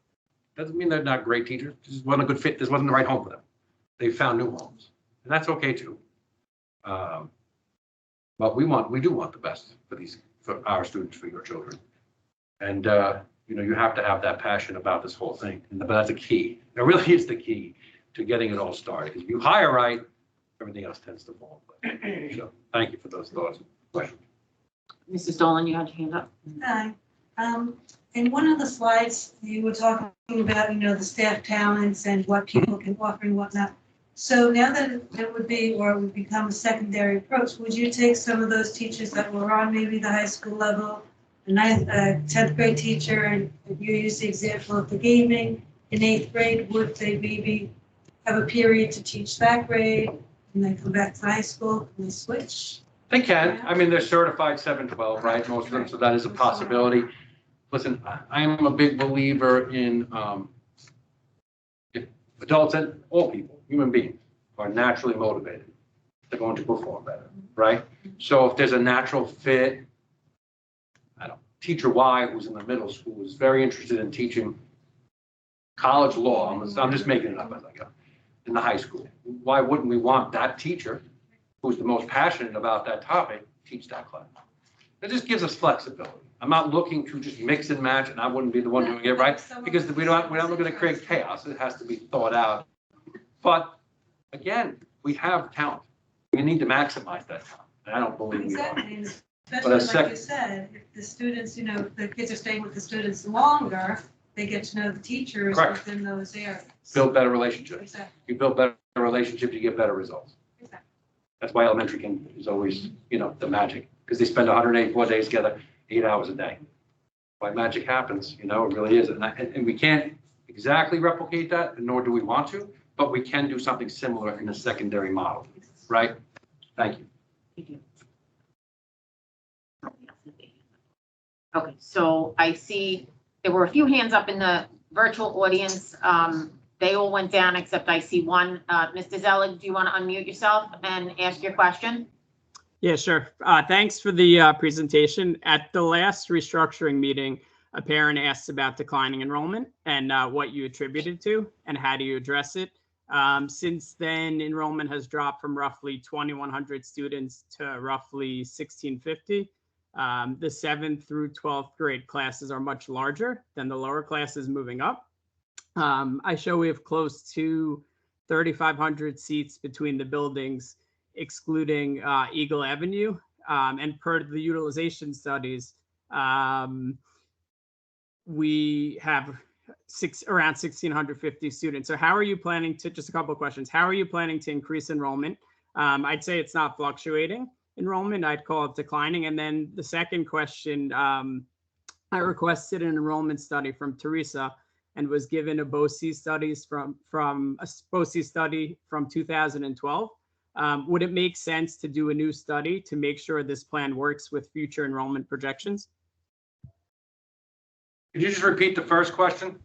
Speaker 7: doesn't mean they're not great teachers, this wasn't a good fit, this wasn't the right home for them. They found new homes, and that's okay too. But we do want the best for our students, for your children. And you have to have that passion about this whole thing. But that's a key. It really is the key to getting it all started. Because if you hire right, everything else tends to fall. So thank you for those thoughts. Questions?
Speaker 1: Mrs. Dolan, you had your hand up.
Speaker 10: Hi. In one of the slides, you were talking about, the staff talents and what people can offer and whatnot. So now that it would be, or it would become a secondary approach, would you take some of those teachers that were on maybe the high school level, a 10th grade teacher, and you use the example of the gaming in 8th grade, would they maybe have a period to teach that grade and then come back to high school and they switch?
Speaker 7: They can. I mean, they're certified 712, right? Most of them, so that is a possibility. Listen, I am a big believer in if adults and all people, human beings, are naturally motivated, they're going to perform better, right? So if there's a natural fit, teacher Y, who's in the middle school, is very interested in teaching college law. I'm just making it up as I go. In the high school, why wouldn't we want that teacher, who's the most passionate about that topic, teach that class? It just gives us flexibility. I'm not looking to just mix and match, and I wouldn't be the one doing it, right? Because we're not looking to create chaos. It has to be thought out. But again, we have talent. We need to maximize that talent. And I don't believe we are.
Speaker 10: Exactly. Especially like you said, if the students, if the kids are staying with the students longer, they get to know the teachers
Speaker 7: Correct.
Speaker 10: within those areas.
Speaker 7: Build better relationships.
Speaker 10: Exactly.
Speaker 7: You build better relationships, you get better results.
Speaker 10: Exactly.
Speaker 7: That's why elementary is always, the magic, because they spend 184 days together, 8 hours a day. Why magic happens, it really is. And we can't exactly replicate that, nor do we want to, but we can do something similar in a secondary model, right? Thank you.
Speaker 1: Okay, so I see there were a few hands up in the virtual audience. They all went down except I see one. Mr. Zelig, do you want to unmute yourself and ask your question?
Speaker 11: Yeah, sure. Thanks for the presentation. At the last restructuring meeting, a parent asked about declining enrollment and what you attributed to and how do you address it. Since then, enrollment has dropped from roughly 2,100 students to roughly 1,650. The 7th through 12th grade classes are much larger than the lower classes moving up. I show we have close to 3,500 seats between the buildings, excluding Eagle Avenue. And per the utilization studies, we have around 1,650 students. So how are you planning to, just a couple of questions, how are you planning to increase enrollment? I'd say it's not fluctuating enrollment, I'd call it declining. And then the second question, I requested an enrollment study from Teresa and was given a BOE studies from a BOE study from 2012. Would it make sense to do a new study to make sure this plan works with future enrollment projections?
Speaker 7: Could you just repeat the first question?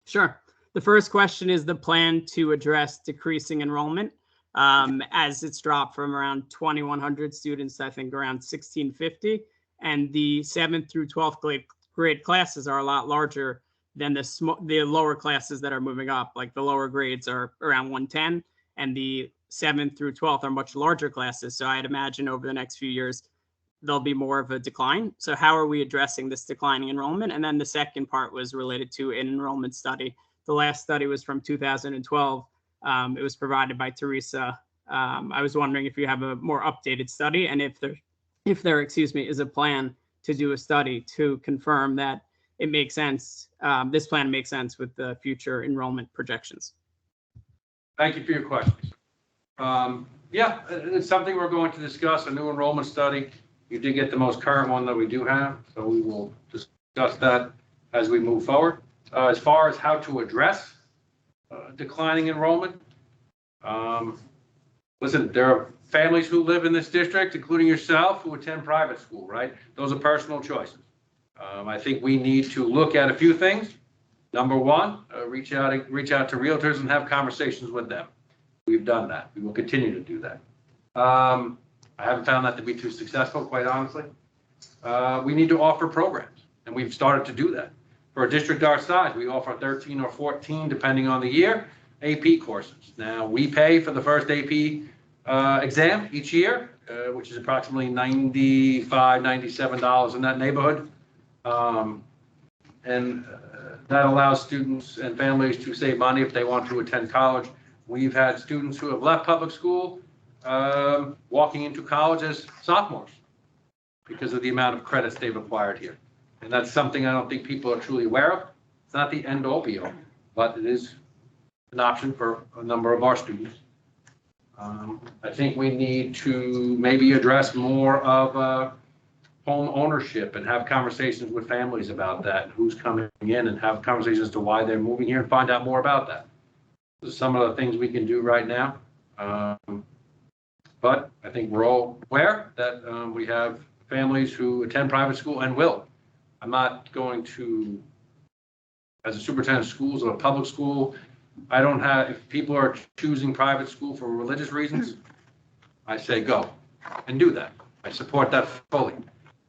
Speaker 11: Sure. The first question is the plan to address decreasing enrollment as it's dropped from around 2,100 students, I think around 1,650. And the 7th through 12th grade classes are a lot larger than the lower classes that are moving up. Like the lower grades are around 110 and the 7th through 12th are much larger classes. So I'd imagine over the next few years, there'll be more of a decline. So how are we addressing this declining enrollment? And then the second part was related to an enrollment study. The last study was from 2012. It was provided by Teresa. I was wondering if you have a more updated study and if there, is a plan to do a study to confirm that it makes sense. This plan makes sense with the future enrollment projections.
Speaker 7: Thank you for your questions. Yeah, it's something we're going to discuss, a new enrollment study. You did get the most current one that we do have, so we will discuss that as we move forward. As far as how to address declining enrollment, Listen, there are families who live in this district, including yourself, who attend private school, right? Those are personal choices. I think we need to look at a few things. Number one, reach out to realtors and have conversations with them. We've done that. We will continue to do that. I haven't found that to be too successful, quite honestly. We need to offer programs, and we've started to do that. For a district our size, we offer 13 or 14, depending on the year, AP courses. Now, we pay for the first AP exam each year, which is approximately $95, $97 in that neighborhood. That allows students and families to save money if they want to attend college. We've had students who have left public school walking into college as sophomores because of the amount of credits they've acquired here. And that's something I don't think people are truly aware of. It's not the end all be all, but it is an option for a number of our students. I think we need to maybe address more of home ownership and have conversations with families about that, who's coming in, and have conversations as to why they're moving here and find out more about that. So some of the things we can do right now. But I think we're all aware that we have families who attend private school and will. I'm not going to, as a superintendent of schools or a public school, I don't have, if people are choosing private school for religious reasons, I say go and do that. I support that fully.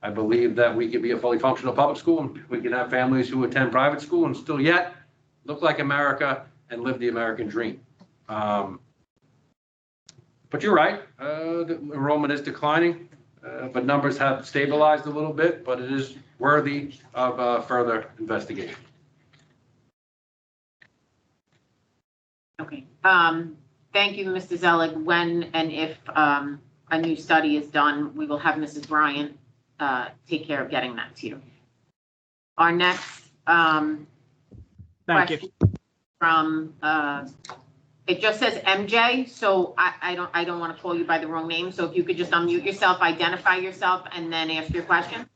Speaker 7: I believe that we can be a fully functional public school, and we can have families who attend private school and still yet look like America and live the American dream. But you're right, the enrollment is declining, but numbers have stabilized a little bit, but it is worthy of further investigation.
Speaker 1: Okay, thank you, Mr. Zelig. When and if a new study is done, we will have Mrs. Bryant take care of getting that to you. Our next
Speaker 11: Thank
Speaker 1: question
Speaker 11: you.
Speaker 1: from it just says MJ, so I don't want to call you by the wrong name. So if you could just unmute yourself, identify yourself, and then ask your question.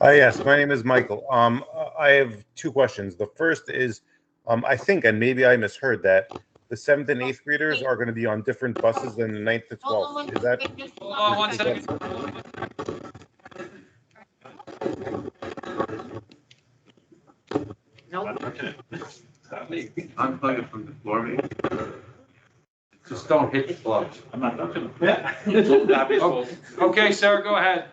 Speaker 12: Yes, my name is Michael. I have two questions. The first is, I think, and maybe I misheard, that the 7th and 8th graders are going to be on different buses than the 9th to 12th. Is that?
Speaker 7: Hold on one second.
Speaker 1: Nope.
Speaker 3: Unplug it from the floor, maybe.
Speaker 7: Just don't hit the plug.
Speaker 6: I'm not done.
Speaker 7: Okay, Sarah, go ahead.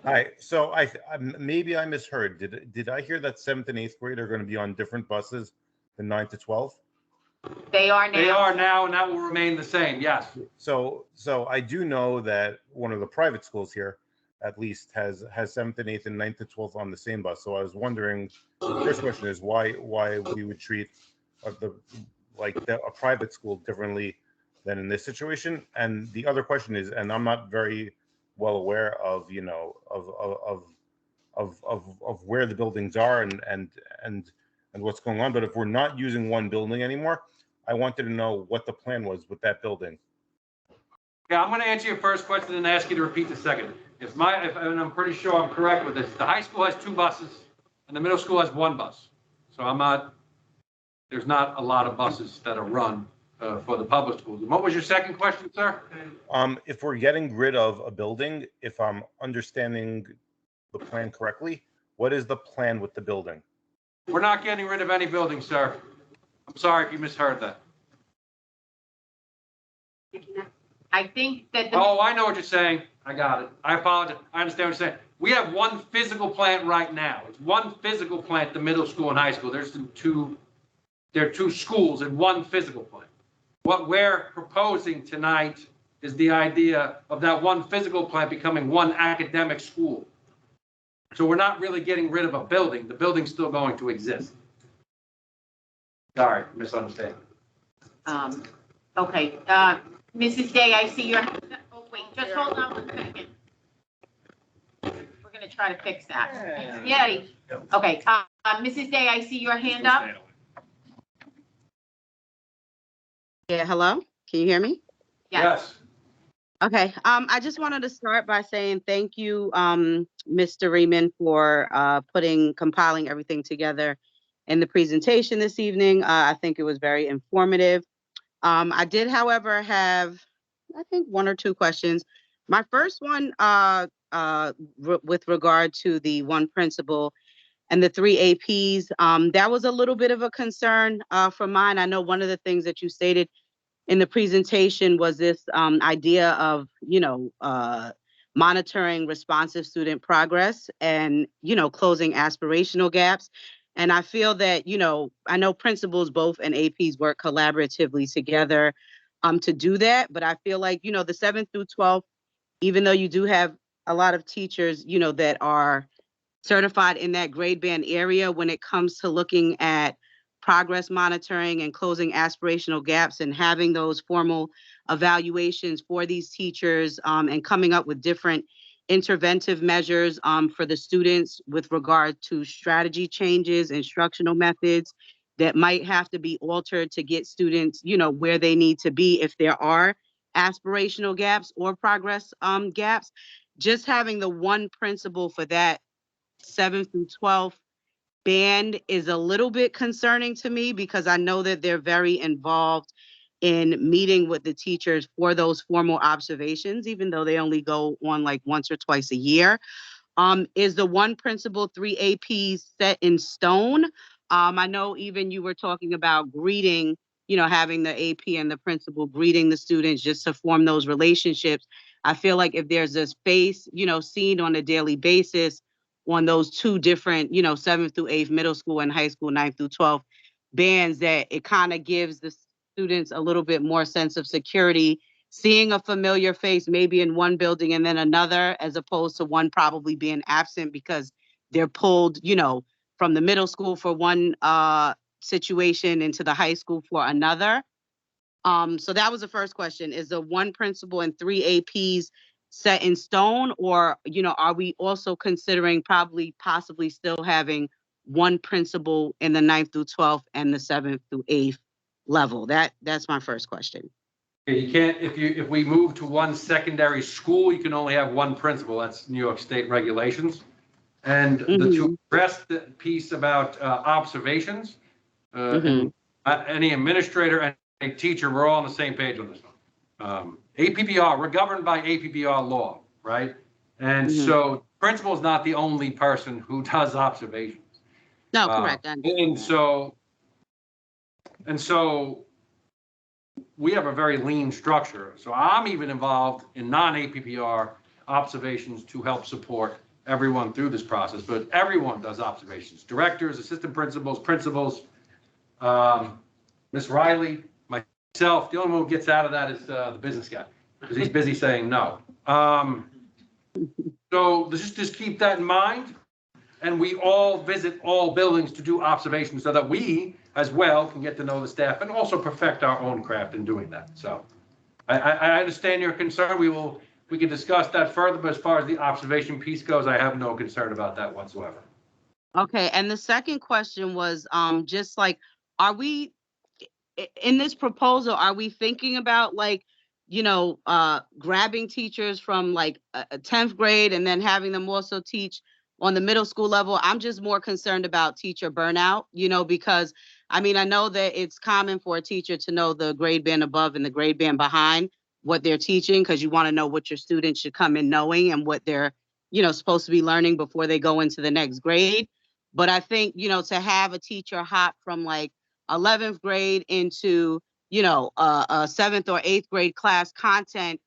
Speaker 12: Hi. So maybe I misheard. Did I hear that 7th and 8th grade are going to be on different buses than 9th to 12th?
Speaker 1: They are now.
Speaker 7: They are now, and that will remain the same, yes.
Speaker 12: So I do know that one of the private schools here, at least, has 7th and 8th and 9th to 12th on the same bus. So I was wondering, the first question is why we would treat a private school differently than in this situation. And the other question is, and I'm not very well aware of of where the buildings are and what's going on, but if we're not using one building anymore, I wanted to know what the plan was with that building.
Speaker 7: Yeah, I'm going to answer your first question and ask you to repeat the second. And I'm pretty sure I'm correct with this, the high school has 2 buses and the middle school has 1 bus. So there's not a lot of buses that are run for the public schools. And what was your second question, sir?
Speaker 12: If we're getting rid of a building, if I'm understanding the plan correctly, what is the plan with the building?
Speaker 7: We're not getting rid of any buildings, sir. I'm sorry if you misheard that.
Speaker 1: I think that.
Speaker 7: Oh, I know what you're saying. I got it. I apologize. I understand what you're saying. We have 1 physical plant right now. It's 1 physical plant, the middle school and high school. There are 2 schools and 1 physical plant. What we're proposing tonight is the idea of that 1 physical plant becoming 1 academic school. So we're not really getting rid of a building. The building's still going to exist. Sorry, misunderstanding.
Speaker 1: Okay, Mrs. Day, I see your, oh, wait, just hold on 1 second. We're gonna try to fix that. Yay. Okay, Mrs. Day, I see your hand up.
Speaker 13: Yeah, hello? Can you hear me?
Speaker 7: Yes.
Speaker 13: Okay, I just wanted to start by saying thank you, Mr. Riemann, for compiling everything together in the presentation this evening. I think it was very informative. I did, however, have I think one or two questions. My first one, with regard to the one principal and the three APs, that was a little bit of a concern for mine. I know one of the things that you stated in the presentation was this idea of, monitoring responsive student progress and, closing aspirational gaps. And I feel that, I know principals both and APs work collaboratively together to do that. But I feel like, the 7th through 12th, even though you do have a lot of teachers, that are certified in that grade band area, when it comes to looking at progress monitoring and closing aspirational gaps and having those formal evaluations for these teachers, and coming up with different interventive measures for the students with regard to strategy changes, instructional methods that might have to be altered to get students, where they need to be if there are aspirational gaps or progress gaps. Just having the one principle for that 7th through 12th band is a little bit concerning to me, because I know that they're very involved in meeting with the teachers for those formal observations, even though they only go on like once or twice a year. Is the one principal, three APs set in stone? I know even you were talking about greeting, having the AP and the principal greeting the students just to form those relationships. I feel like if there's a space, seen on a daily basis on those two different, 7th through 8th middle school and high school 9th through 12th bands, that it kind of gives the students a little bit more sense of security, seeing a familiar face maybe in one building and then another, as opposed to one probably being absent because they're pulled, from the middle school for one situation into the high school for another. So that was the first question. Is the one principal and three APs set in stone, or, are we also considering possibly still having one principal in the 9th through 12th and the 7th through 8th level? That's my first question.
Speaker 7: Okay, you can't, if we move to one secondary school, you can only have one principal. That's New York State regulations. And to address the piece about observations, and any administrator and a teacher, we're all on the same page on this one. APPR, we're governed by APPR law, right? And so principal is not the only person who does observations.
Speaker 13: No, correct.
Speaker 7: And so we have a very lean structure. So I'm even involved in non-APPR observations to help support everyone through this process, but everyone does observations. Directors, assistant principals, Miss Riley, myself. The only one who gets out of that is the business guy, because he's busy saying no. So just keep that in mind. And we all visit all buildings to do observations so that we as well can get to know the staff and also perfect our own craft in doing that. So I understand your concern. We can discuss that further, but as far as the observation piece goes, I have no concern about that whatsoever.
Speaker 13: Okay, and the second question was just like, are we in this proposal, are we thinking about like, grabbing teachers from like a 10th grade and then having them also teach on the middle school level? I'm just more concerned about teacher burnout, because I know that it's common for a teacher to know the grade band above and the grade band behind what they're teaching, because you want to know what your students should come in knowing and what they're, supposed to be learning before they go into the next grade. But I think, to have a teacher hop from like 11th grade into, a 7th or 8th grade class content,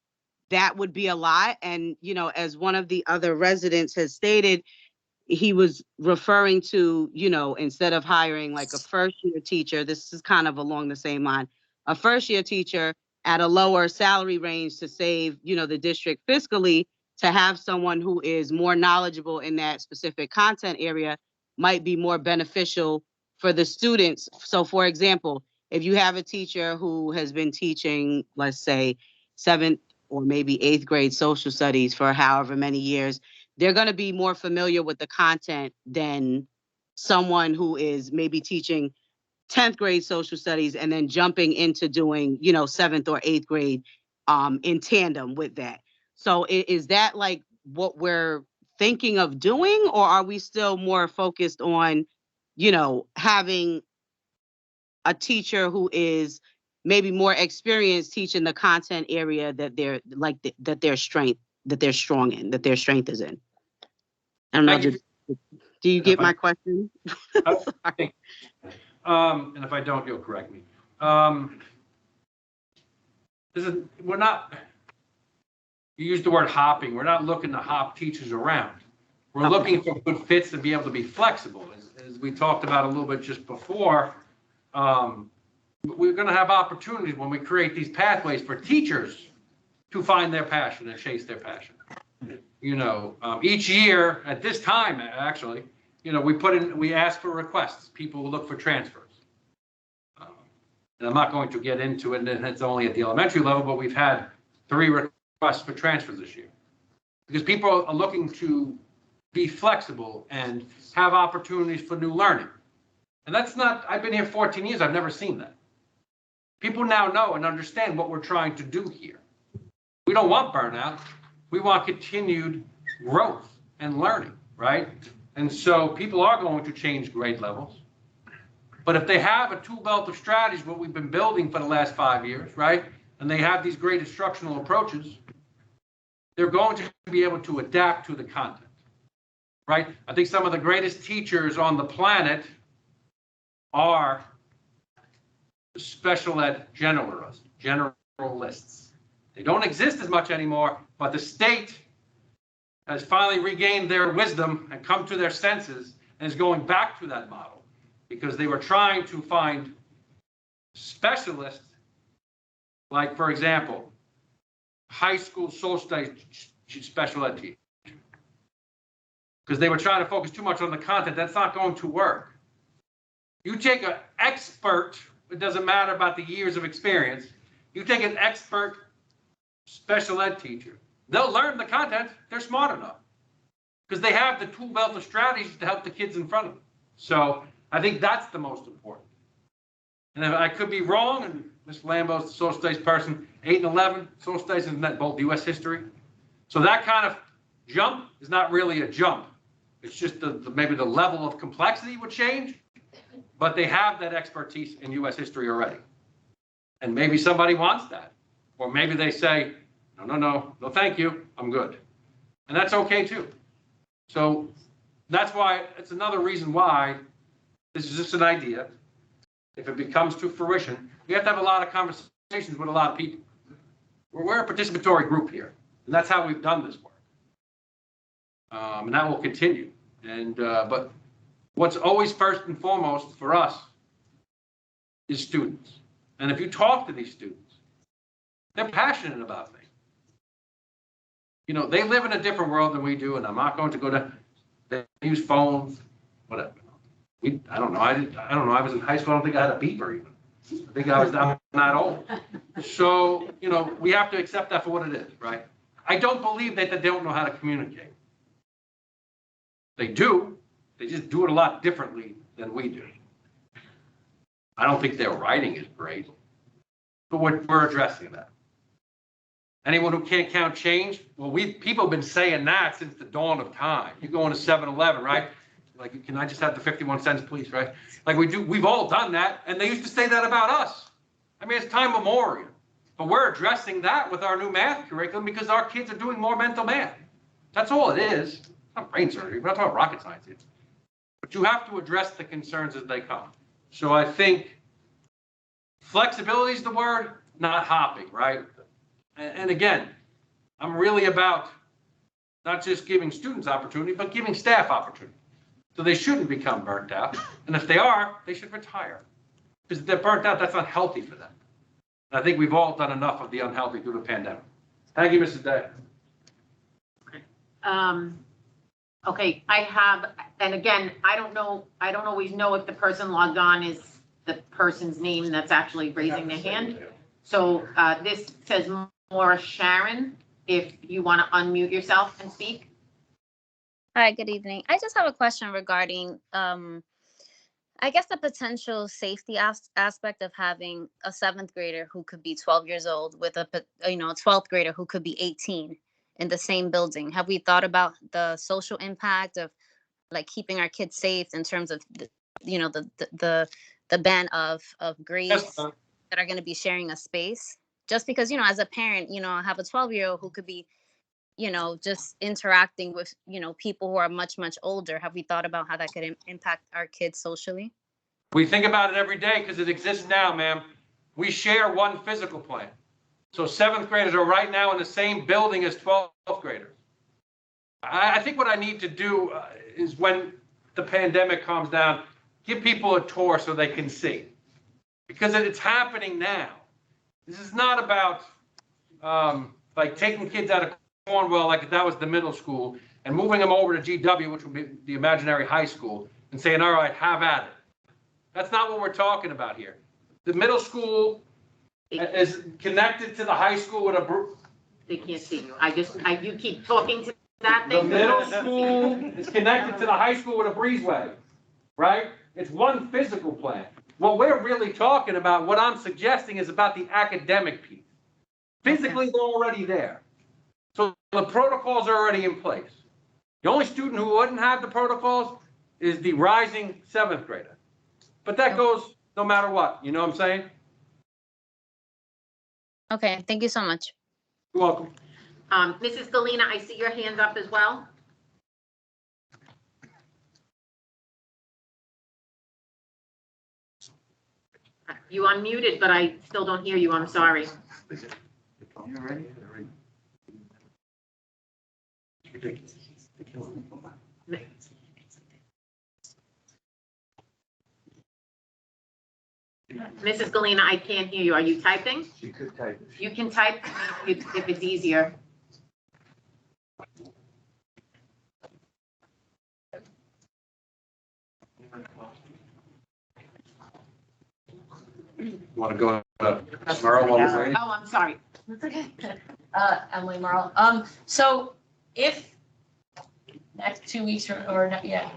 Speaker 13: that would be a lot. And, as one of the other residents has stated, he was referring to, instead of hiring like a first year teacher, this is kind of along the same line, a first year teacher at a lower salary range to save, the district fiscally, to have someone who is more knowledgeable in that specific content area might be more beneficial for the students. So for example, if you have a teacher who has been teaching, let's say 7th or maybe 8th grade social studies for however many years, they're going to be more familiar with the content than someone who is maybe teaching 10th grade social studies and then jumping into doing, 7th or 8th grade in tandem with that. So is that like what we're thinking of doing, or are we still more focused on, having a teacher who is maybe more experience teaching the content area that they're like, that their strength, that they're strong in, that their strength is in. I don't know.
Speaker 7: Thank
Speaker 13: Do you get my question?
Speaker 7: And if I don't, you'll correct me. We're not, you used the word hopping. We're not looking to hop teachers around. We're looking for good fits to be able to be flexible. As we talked about a little bit just before, we're going to have opportunities when we create these pathways for teachers to find their passion and chase their passion. You know, each year at this time, actually, you know, we ask for requests. People will look for transfers. And I'm not going to get into it, and it's only at the elementary level, but we've had 3 requests for transfers this year. Because people are looking to be flexible and have opportunities for new learning. And that's not, I've been here 14 years, I've never seen that. People now know and understand what we're trying to do here. We don't want burnout. We want continued growth and learning, right? And so people are going to change grade levels. But if they have a tool belt of strategies, what we've been building for the last 5 years, right? And they have these great instructional approaches, they're going to be able to adapt to the content, right? I think some of the greatest teachers on the planet are special ed generalists. They don't exist as much anymore, but the state has finally regained their wisdom and come to their senses and is going back to that model because they were trying to find specialists, like, for example, high school social studies special ed teacher, because they were trying to focus too much on the content. That's not going to work. You take an expert, it doesn't matter about the years of experience, you take an expert special ed teacher, they'll learn the content, they're smart enough, because they have the tool belt of strategies to help the kids in front of them. So I think that's the most important. And if I could be wrong, and Mr. Lambo's the social studies person, 8 and 11, social studies is both US history. So that kind of jump is not really a jump. It's just maybe the level of complexity would change, but they have that expertise in US history already. And maybe somebody wants that. Or maybe they say, no, thank you, I'm good. And that's okay too. So that's why, it's another reason why this is just an idea. If it becomes to fruition, we have to have a lot of conversations with a lot of people. We're a participatory group here, and that's how we've done this work. And that will continue. And but what's always first and foremost for us is students. And if you talk to these students, they're passionate about things. You know, they live in a different world than we do, and I'm not going to go to, they use phones, whatever. I don't know. I don't know. I was in high school. I don't think I had a beeper even. I think I'm not old. So, you know, we have to accept that for what it is, right? I don't believe that they don't know how to communicate. They do. They just do it a lot differently than we do. I don't think their writing is great, but we're addressing that. Anyone who can't count change? Well, people have been saying that since the dawn of time. You go into 7-Eleven, right? Like, can I just have the 51 cents, please, right? Like we've all done that, and they used to say that about us. I mean, it's time memorial. But we're addressing that with our new math curriculum because our kids are doing more mental math. That's all it is. It's not brain surgery. We're not talking rocket science here. But you have to address the concerns as they come. So I think flexibility is the word, not hopping, right? And again, I'm really about not just giving students opportunity, but giving staff opportunity. So they shouldn't become burnt out. And if they are, they should retire. Because if they're burnt out, that's not healthy for them. And I think we've all done enough of the unhealthy through the pandemic. Thank you, Mrs. Day.
Speaker 1: Okay, I have, and again, I don't always know if the person logged on is the person's name that's actually raising their hand. So this says Maura Sharon, if you want to unmute yourself and speak.
Speaker 14: Hi, good evening. I just have a question regarding, I guess, the potential safety aspect of having a 7th grader who could be 12 years old with a 12th grader who could be 18 in the same building. Have we thought about the social impact of like keeping our kids safe in terms of the ban of grades, that are going to be sharing a space? Just because, you know, as a parent, you know, I have a 12-year-old who could be, you know, just interacting with, you know, people who are much, much older. Have we thought about how that could impact our kids socially?
Speaker 7: We think about it every day because it exists now, ma'am. We share one physical plant. So 7th graders are right now in the same building as 12th graders. I think what I need to do is when the pandemic calms down, give people a tour so they can see. Because it's happening now. This is not about like taking kids out of Cornwall like if that was the middle school and moving them over to GW, which would be the imaginary high school, and saying, all right, have at it. That's not what we're talking about here. The middle school is connected to the high school with a...
Speaker 1: They can't see you. You keep talking to that
Speaker 7: The
Speaker 1: thing.
Speaker 7: middle school is connected to the high school with a breezeway, right? It's one physical plant. What we're really talking about, what I'm suggesting is about the academic piece. Physically, they're already there. So the protocols are already in place. The only student who wouldn't have the protocols is the rising 7th grader. But that goes no matter what, you know what I'm saying?
Speaker 14: Okay, thank you so much.
Speaker 7: You're welcome.
Speaker 1: Mrs. Galina, I see your hands up as well. You unmuted, but I still don't hear you. I'm sorry.
Speaker 7: You ready?
Speaker 1: Mrs. Galina, I can't hear you. Are you typing?
Speaker 2: You could type.
Speaker 1: You can type if it's easier.
Speaker 7: Want to go tomorrow while we're waiting?
Speaker 1: Oh, I'm sorry.
Speaker 15: That's okay. Emily Merle. So if next 2 weeks or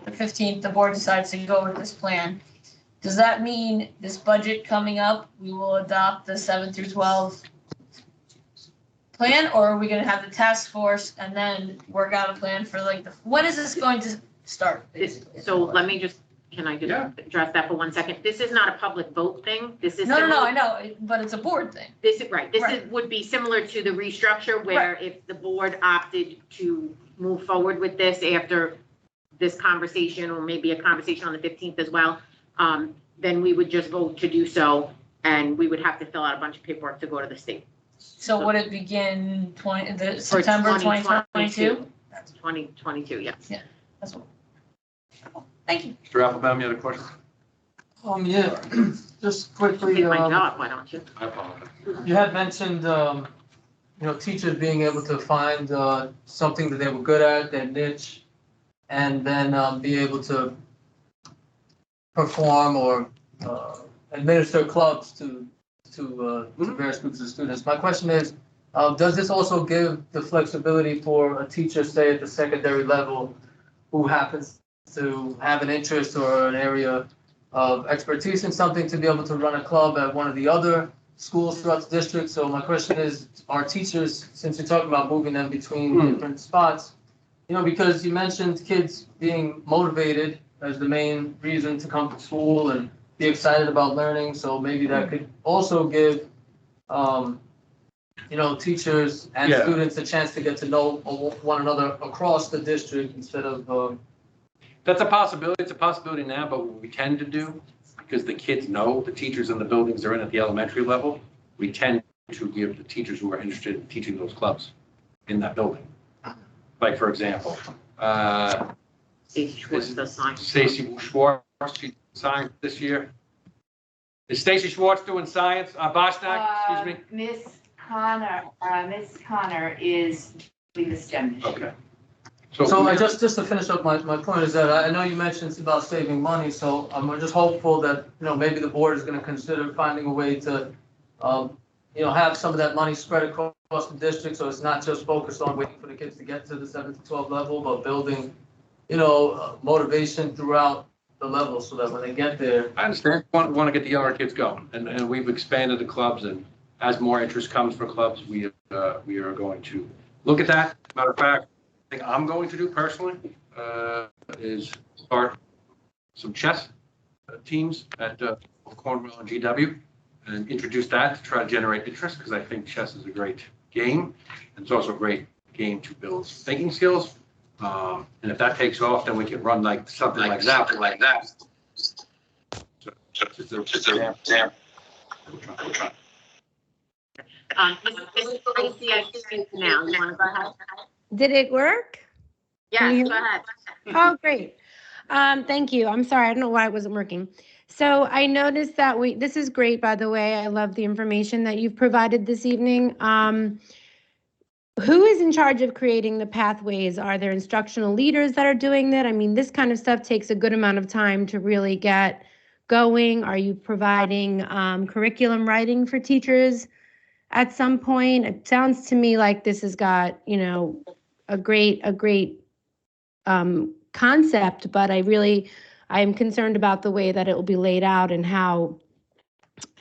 Speaker 15: the 15th, the board decides to go with this plan, does that mean this budget coming up, we will adopt the 7 through 12 plan, or are we going to have the task force and then work out a plan for like when is this going to start?
Speaker 1: So let me just, can I just address that for 1 second? This is not a public vote thing. This is.
Speaker 15: No, I know, but it's a board thing.
Speaker 1: This is right. This would be similar to the restructure where if the board opted to move forward with this after this conversation, or maybe a conversation on the 15th as well, then we would just vote to do so, and we would have to fill out a bunch of paperwork to go to the state.
Speaker 15: So would it begin September 2022?
Speaker 1: That's 2022, yes.
Speaker 15: Yeah, that's what. Thank you.
Speaker 7: Mr. Applebaum, you had a question?
Speaker 16: Yeah, just quickly.
Speaker 1: Take my job, why don't you?
Speaker 7: I apologize.
Speaker 16: You had mentioned, teachers being able to find something that they were good at, their niche, and then be able to perform or administer clubs to various groups of students. My question is, does this also give the flexibility for a teacher, say at the secondary level, who happens to have an interest or an area of expertise in something, to be able to run a club at one of the other schools throughout the district? So my question is, are teachers, since you're talking about moving them between different spots, because you mentioned kids being motivated as the main reason to come to school and be excited about learning, so maybe that could also give teachers and students a chance to get to know one another across the district instead of
Speaker 7: That's a possibility. It's a possibility now, but what we tend to do, because the kids know the teachers in the buildings they're in at the elementary level, we tend to give the teachers who are interested in teaching those clubs in that building. Like, for example,
Speaker 1: Stacey Schwartz does science.
Speaker 7: Stacey Schwartz, she science this year. Is Stacey Schwartz doing science? Boschnak, excuse me?
Speaker 17: Miss Connor is doing the STEM.
Speaker 7: Okay.
Speaker 16: So I just to finish up, my point is that I know you mentioned it's about saving money, so I'm just hopeful that, maybe the board is going to consider finding a way to, have some of that money spread across the district, so it's not just focused on waiting for the kids to get to the 7 to 12 level, but building, motivation throughout the level so that when they get there.
Speaker 7: I understand. Want to get the younger kids going, and we've expanded the clubs, and as more interest comes for clubs, we are going to look at that. Matter of fact, I think I'm going to do personally is start some chess teams at Cornwall and GW, and introduce that to try to generate interest, because I think chess is a great game. And it's also a great game to build thinking skills. And if that takes off, then we can run like something like that. So, just an example. We'll try.
Speaker 1: Mrs. Tracy, I see you now. You want to go ahead?
Speaker 18: Did it work? Can you
Speaker 1: Yes,
Speaker 18: hear
Speaker 1: go
Speaker 18: me?
Speaker 1: ahead.
Speaker 18: Oh, great. Thank you. I'm sorry. I don't know why it wasn't working. So I noticed that this is great, by the way. I love the information that you've provided this evening. Who is in charge of creating the pathways? Are there instructional leaders that are doing that? I mean, this kind of stuff takes a good amount of time to really get going. Are you providing curriculum writing for teachers at some point? It sounds to me like this has got, you know, a great concept, but I am concerned about the way that it will be laid out and how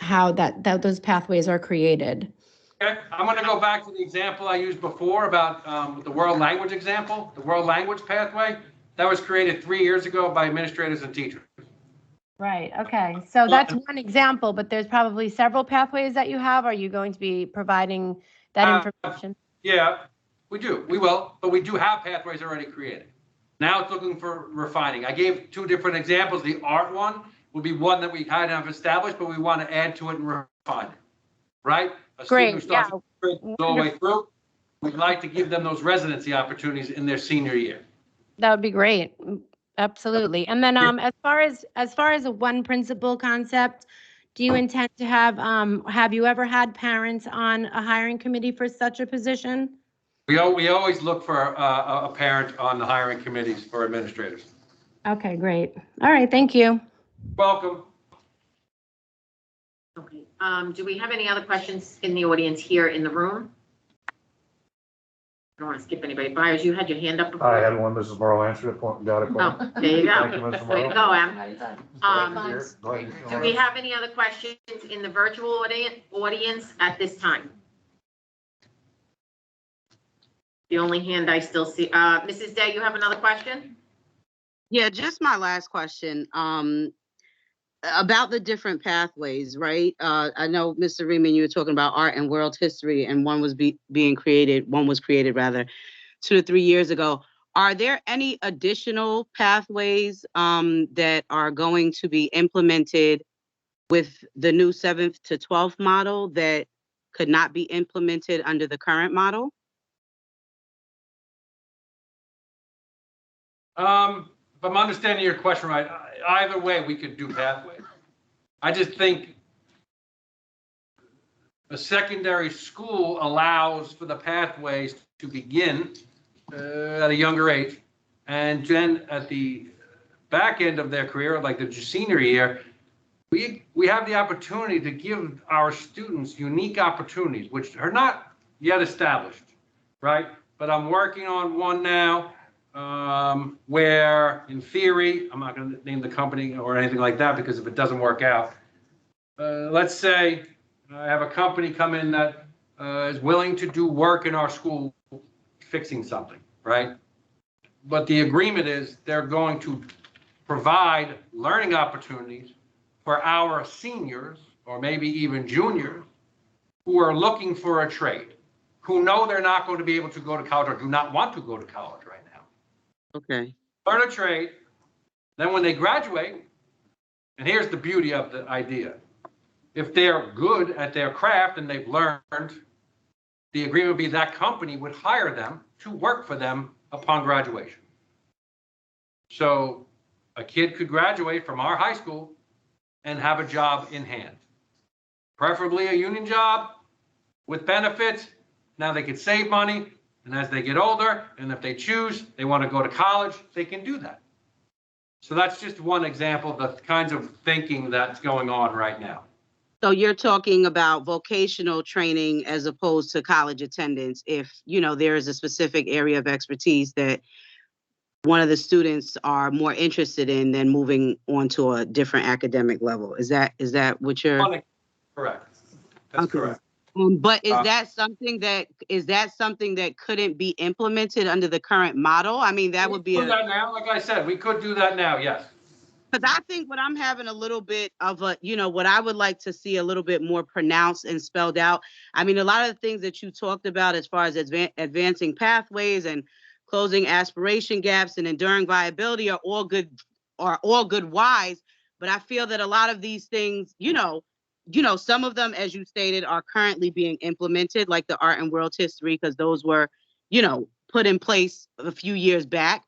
Speaker 18: that those pathways are created.
Speaker 7: Okay, I'm going to go back to the example I used before about the world language example, the world language pathway. That was created 3 years ago by administrators and teachers.
Speaker 18: Right, okay. So that's one example, but there's probably several pathways that you have. Are you going to be providing that information?
Speaker 7: Yeah, we do. We will, but we do have pathways already created. Now it's looking for refining. I gave 2 different examples. The art one would be one that we kind of established, but we want to add to it and refine it, right? A
Speaker 18: Great,
Speaker 7: student who starts all the way through, we'd like to give them those residency opportunities in their senior year.
Speaker 18: That would be great. Absolutely. And then as far as a one principal concept, do you intend to have you ever had parents on a hiring committee for such a position?
Speaker 7: We always look for a parent on the hiring committees for administrators.
Speaker 18: Okay, great. All right, thank you.
Speaker 7: Welcome.
Speaker 1: Okay, do we have any other questions in the audience here in the room? I don't want to skip anybody. Byers, you had your hand up before.
Speaker 19: I had one, Mrs. Morrow answered it, got it.
Speaker 1: Oh, there you go.
Speaker 19: Thank you, Mrs.
Speaker 1: Way to
Speaker 19: Morrow.
Speaker 1: go, Em. Do we have any other questions in the virtual audience at this time? The only hand I still see, Mrs. Day, you have another question?
Speaker 13: Yeah, just my last question. About the different pathways, right? I know, Mr. Riemann, you were talking about art and world history, and one was created 2 to 3 years ago. Are there any additional pathways that are going to be implemented with the new 7th to 12th model that could not be implemented under the current model?
Speaker 7: If I'm understanding your question right, either way we could do pathways. I just think a secondary school allows for the pathways to begin at a younger age, and then at the back end of their career, like the senior year, we have the opportunity to give our students unique opportunities, which are not yet established, right? But I'm working on one now where, in theory, I'm not going to name the company or anything like that, because if it doesn't work out, let's say I have a company come in that is willing to do work in our school fixing something, right? But the agreement is they're going to provide learning opportunities for our seniors, or maybe even juniors, who are looking for a trade, who know they're not going to be able to go to college or do not want to go to college right now.
Speaker 13: Okay.
Speaker 7: Learn a trade. Then when they graduate, and here's the beauty of the idea. If they're good at their craft and they've learned, the agreement would be that company would hire them to work for them upon graduation. So a kid could graduate from our high school and have a job in hand, preferably a union job with benefits. Now they could save money, and as they get older, and if they choose, they want to go to college, they can do that. So that's just one example of the kinds of thinking that's going on right now.
Speaker 13: So you're talking about vocational training as opposed to college attendance, if, you know, there is a specific area of expertise that one of the students are more interested in than moving on to a different academic level. Is that what you're?
Speaker 7: Correct. That's correct.
Speaker 13: But is that something that couldn't be implemented under the current model? I mean, that would be
Speaker 7: do that now. Like I said, we could do that now. Yes.
Speaker 13: Because I think what I'm having a little bit of a, what I would like to see a little bit more pronounced and spelled out. I mean, a lot of the things that you talked about as far as advancing pathways and closing aspiration gaps and enduring viability are all good whys. But I feel that a lot of these things, some of them, as you stated, are currently being implemented, like the art and world history, because those were, put in place a few years back.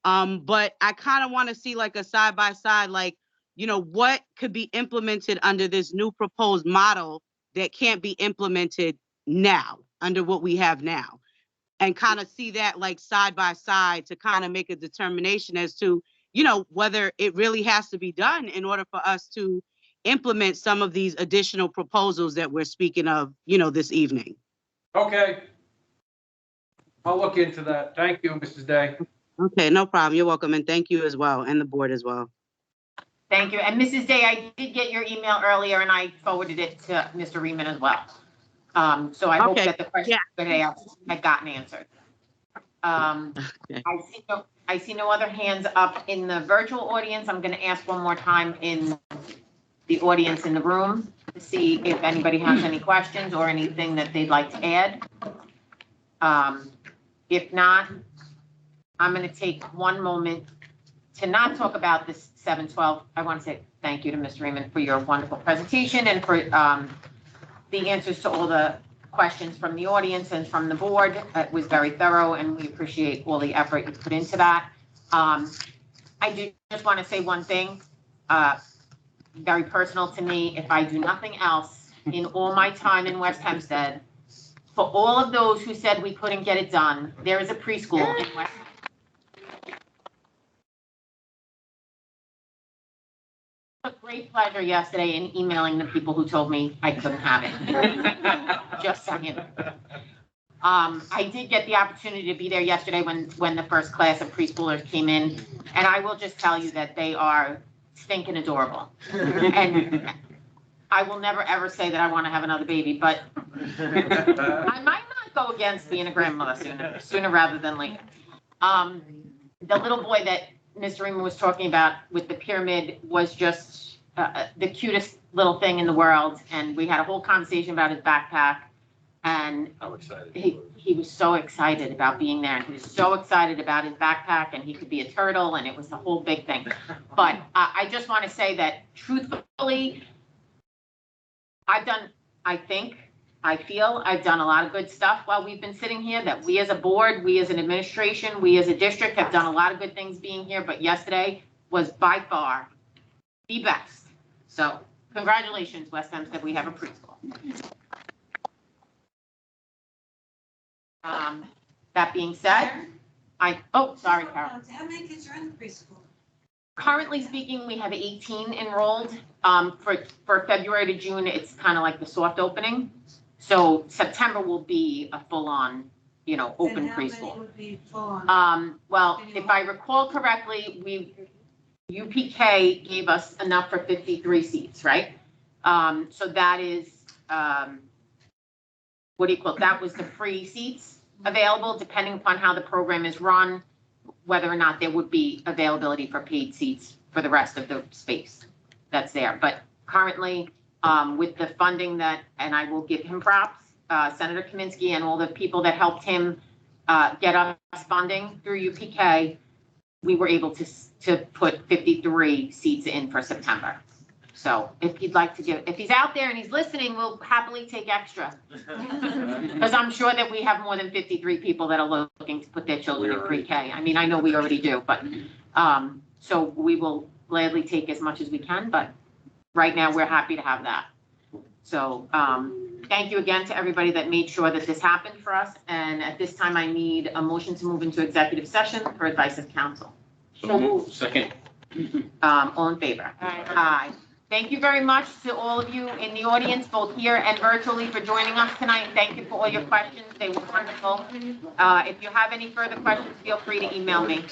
Speaker 13: But I kind of want to see like a side by side, like, what could be implemented under this new proposed model that can't be implemented now under what we have now, and kind of see that like side by side to kind of make a determination as to, whether it really has to be done in order for us to implement some of these additional proposals that we're speaking of, this evening.
Speaker 7: Okay. I'll look into that. Thank you, Mrs. Day.
Speaker 13: Okay, no problem. You're welcome. And thank you as well, and the board as well.
Speaker 1: Thank you. And Mrs. Day, I did get your email earlier and I forwarded it to Mr. Riemann as well. So I hope that the questions today had gotten answered. I see no other hands up in the virtual audience. I'm going to ask one more time in the audience in the room to see if anybody has any questions or anything that they'd like to add. If not, I'm going to take one moment to not talk about this 712. I want to say thank you to Mr. Riemann for your wonderful presentation and for the answers to all the questions from the audience and from the board. It was very thorough and we appreciate all the effort you put into that. I do just want to say one thing, very personal to me. If I do nothing else in all my time in West Hempstead, for all of those who said we couldn't get it done, there is a preschool in West Hempstead. A great pleasure yesterday in emailing the people who told me I couldn't have it. Just saying. I did get the opportunity to be there yesterday when the first class of preschoolers came in, and I will just tell you that they are stinking adorable. And I will never ever say that I want to have another baby, but I might not go against being a grandmother sooner rather than later. The little boy that Mr. Riemann was talking about with the pyramid was just the cutest little thing in the world. And we had a whole conversation about his backpack. And he was so excited about being there. He was so excited about his backpack and he could be a turtle and it was the whole big thing. But I just want to say that truthfully, I feel I've done a lot of good stuff while we've been sitting here, that we as a board, we as an administration, we as a district have done a lot of good things being here, but yesterday was by far the best. So congratulations, West Hempstead, we have a preschool. That being said, sorry, Carol.
Speaker 10: How many kids are in the preschool?
Speaker 1: Currently speaking, we have 18 enrolled. For February to June, it's kind of like the soft opening. So September will be a full-on, open preschool.
Speaker 10: How many would be full-on?
Speaker 1: Well, if I recall correctly, UPK gave us enough for 53 seats, right? So that is, that was the free seats available, depending upon how the program is run, whether or not there would be availability for paid seats for the rest of the space that's there. But currently, with the funding and I will give him props, Senator Kaminsky and all the people that helped him get us funding through UPK, we were able to put 53 seats in for September. So if he'd like to if he's out there and he's listening, we'll happily take extra. Because I'm sure that we have more than 53 people that are looking to put their children in pre-K. I mean, I know we already do, but so we will gladly take as much as we can, but right now we're happy to have that. So thank you again to everybody that made sure that this happened for us. And at this time, I need a motion to move into executive session for advice of counsel.
Speaker 4: So moved. Second.
Speaker 1: All in favor? Aye. Thank you very much to all of you in the audience, both here and virtually, for joining us tonight. Thank you for all your questions. They were wonderful. If you have any further questions, feel free to email me.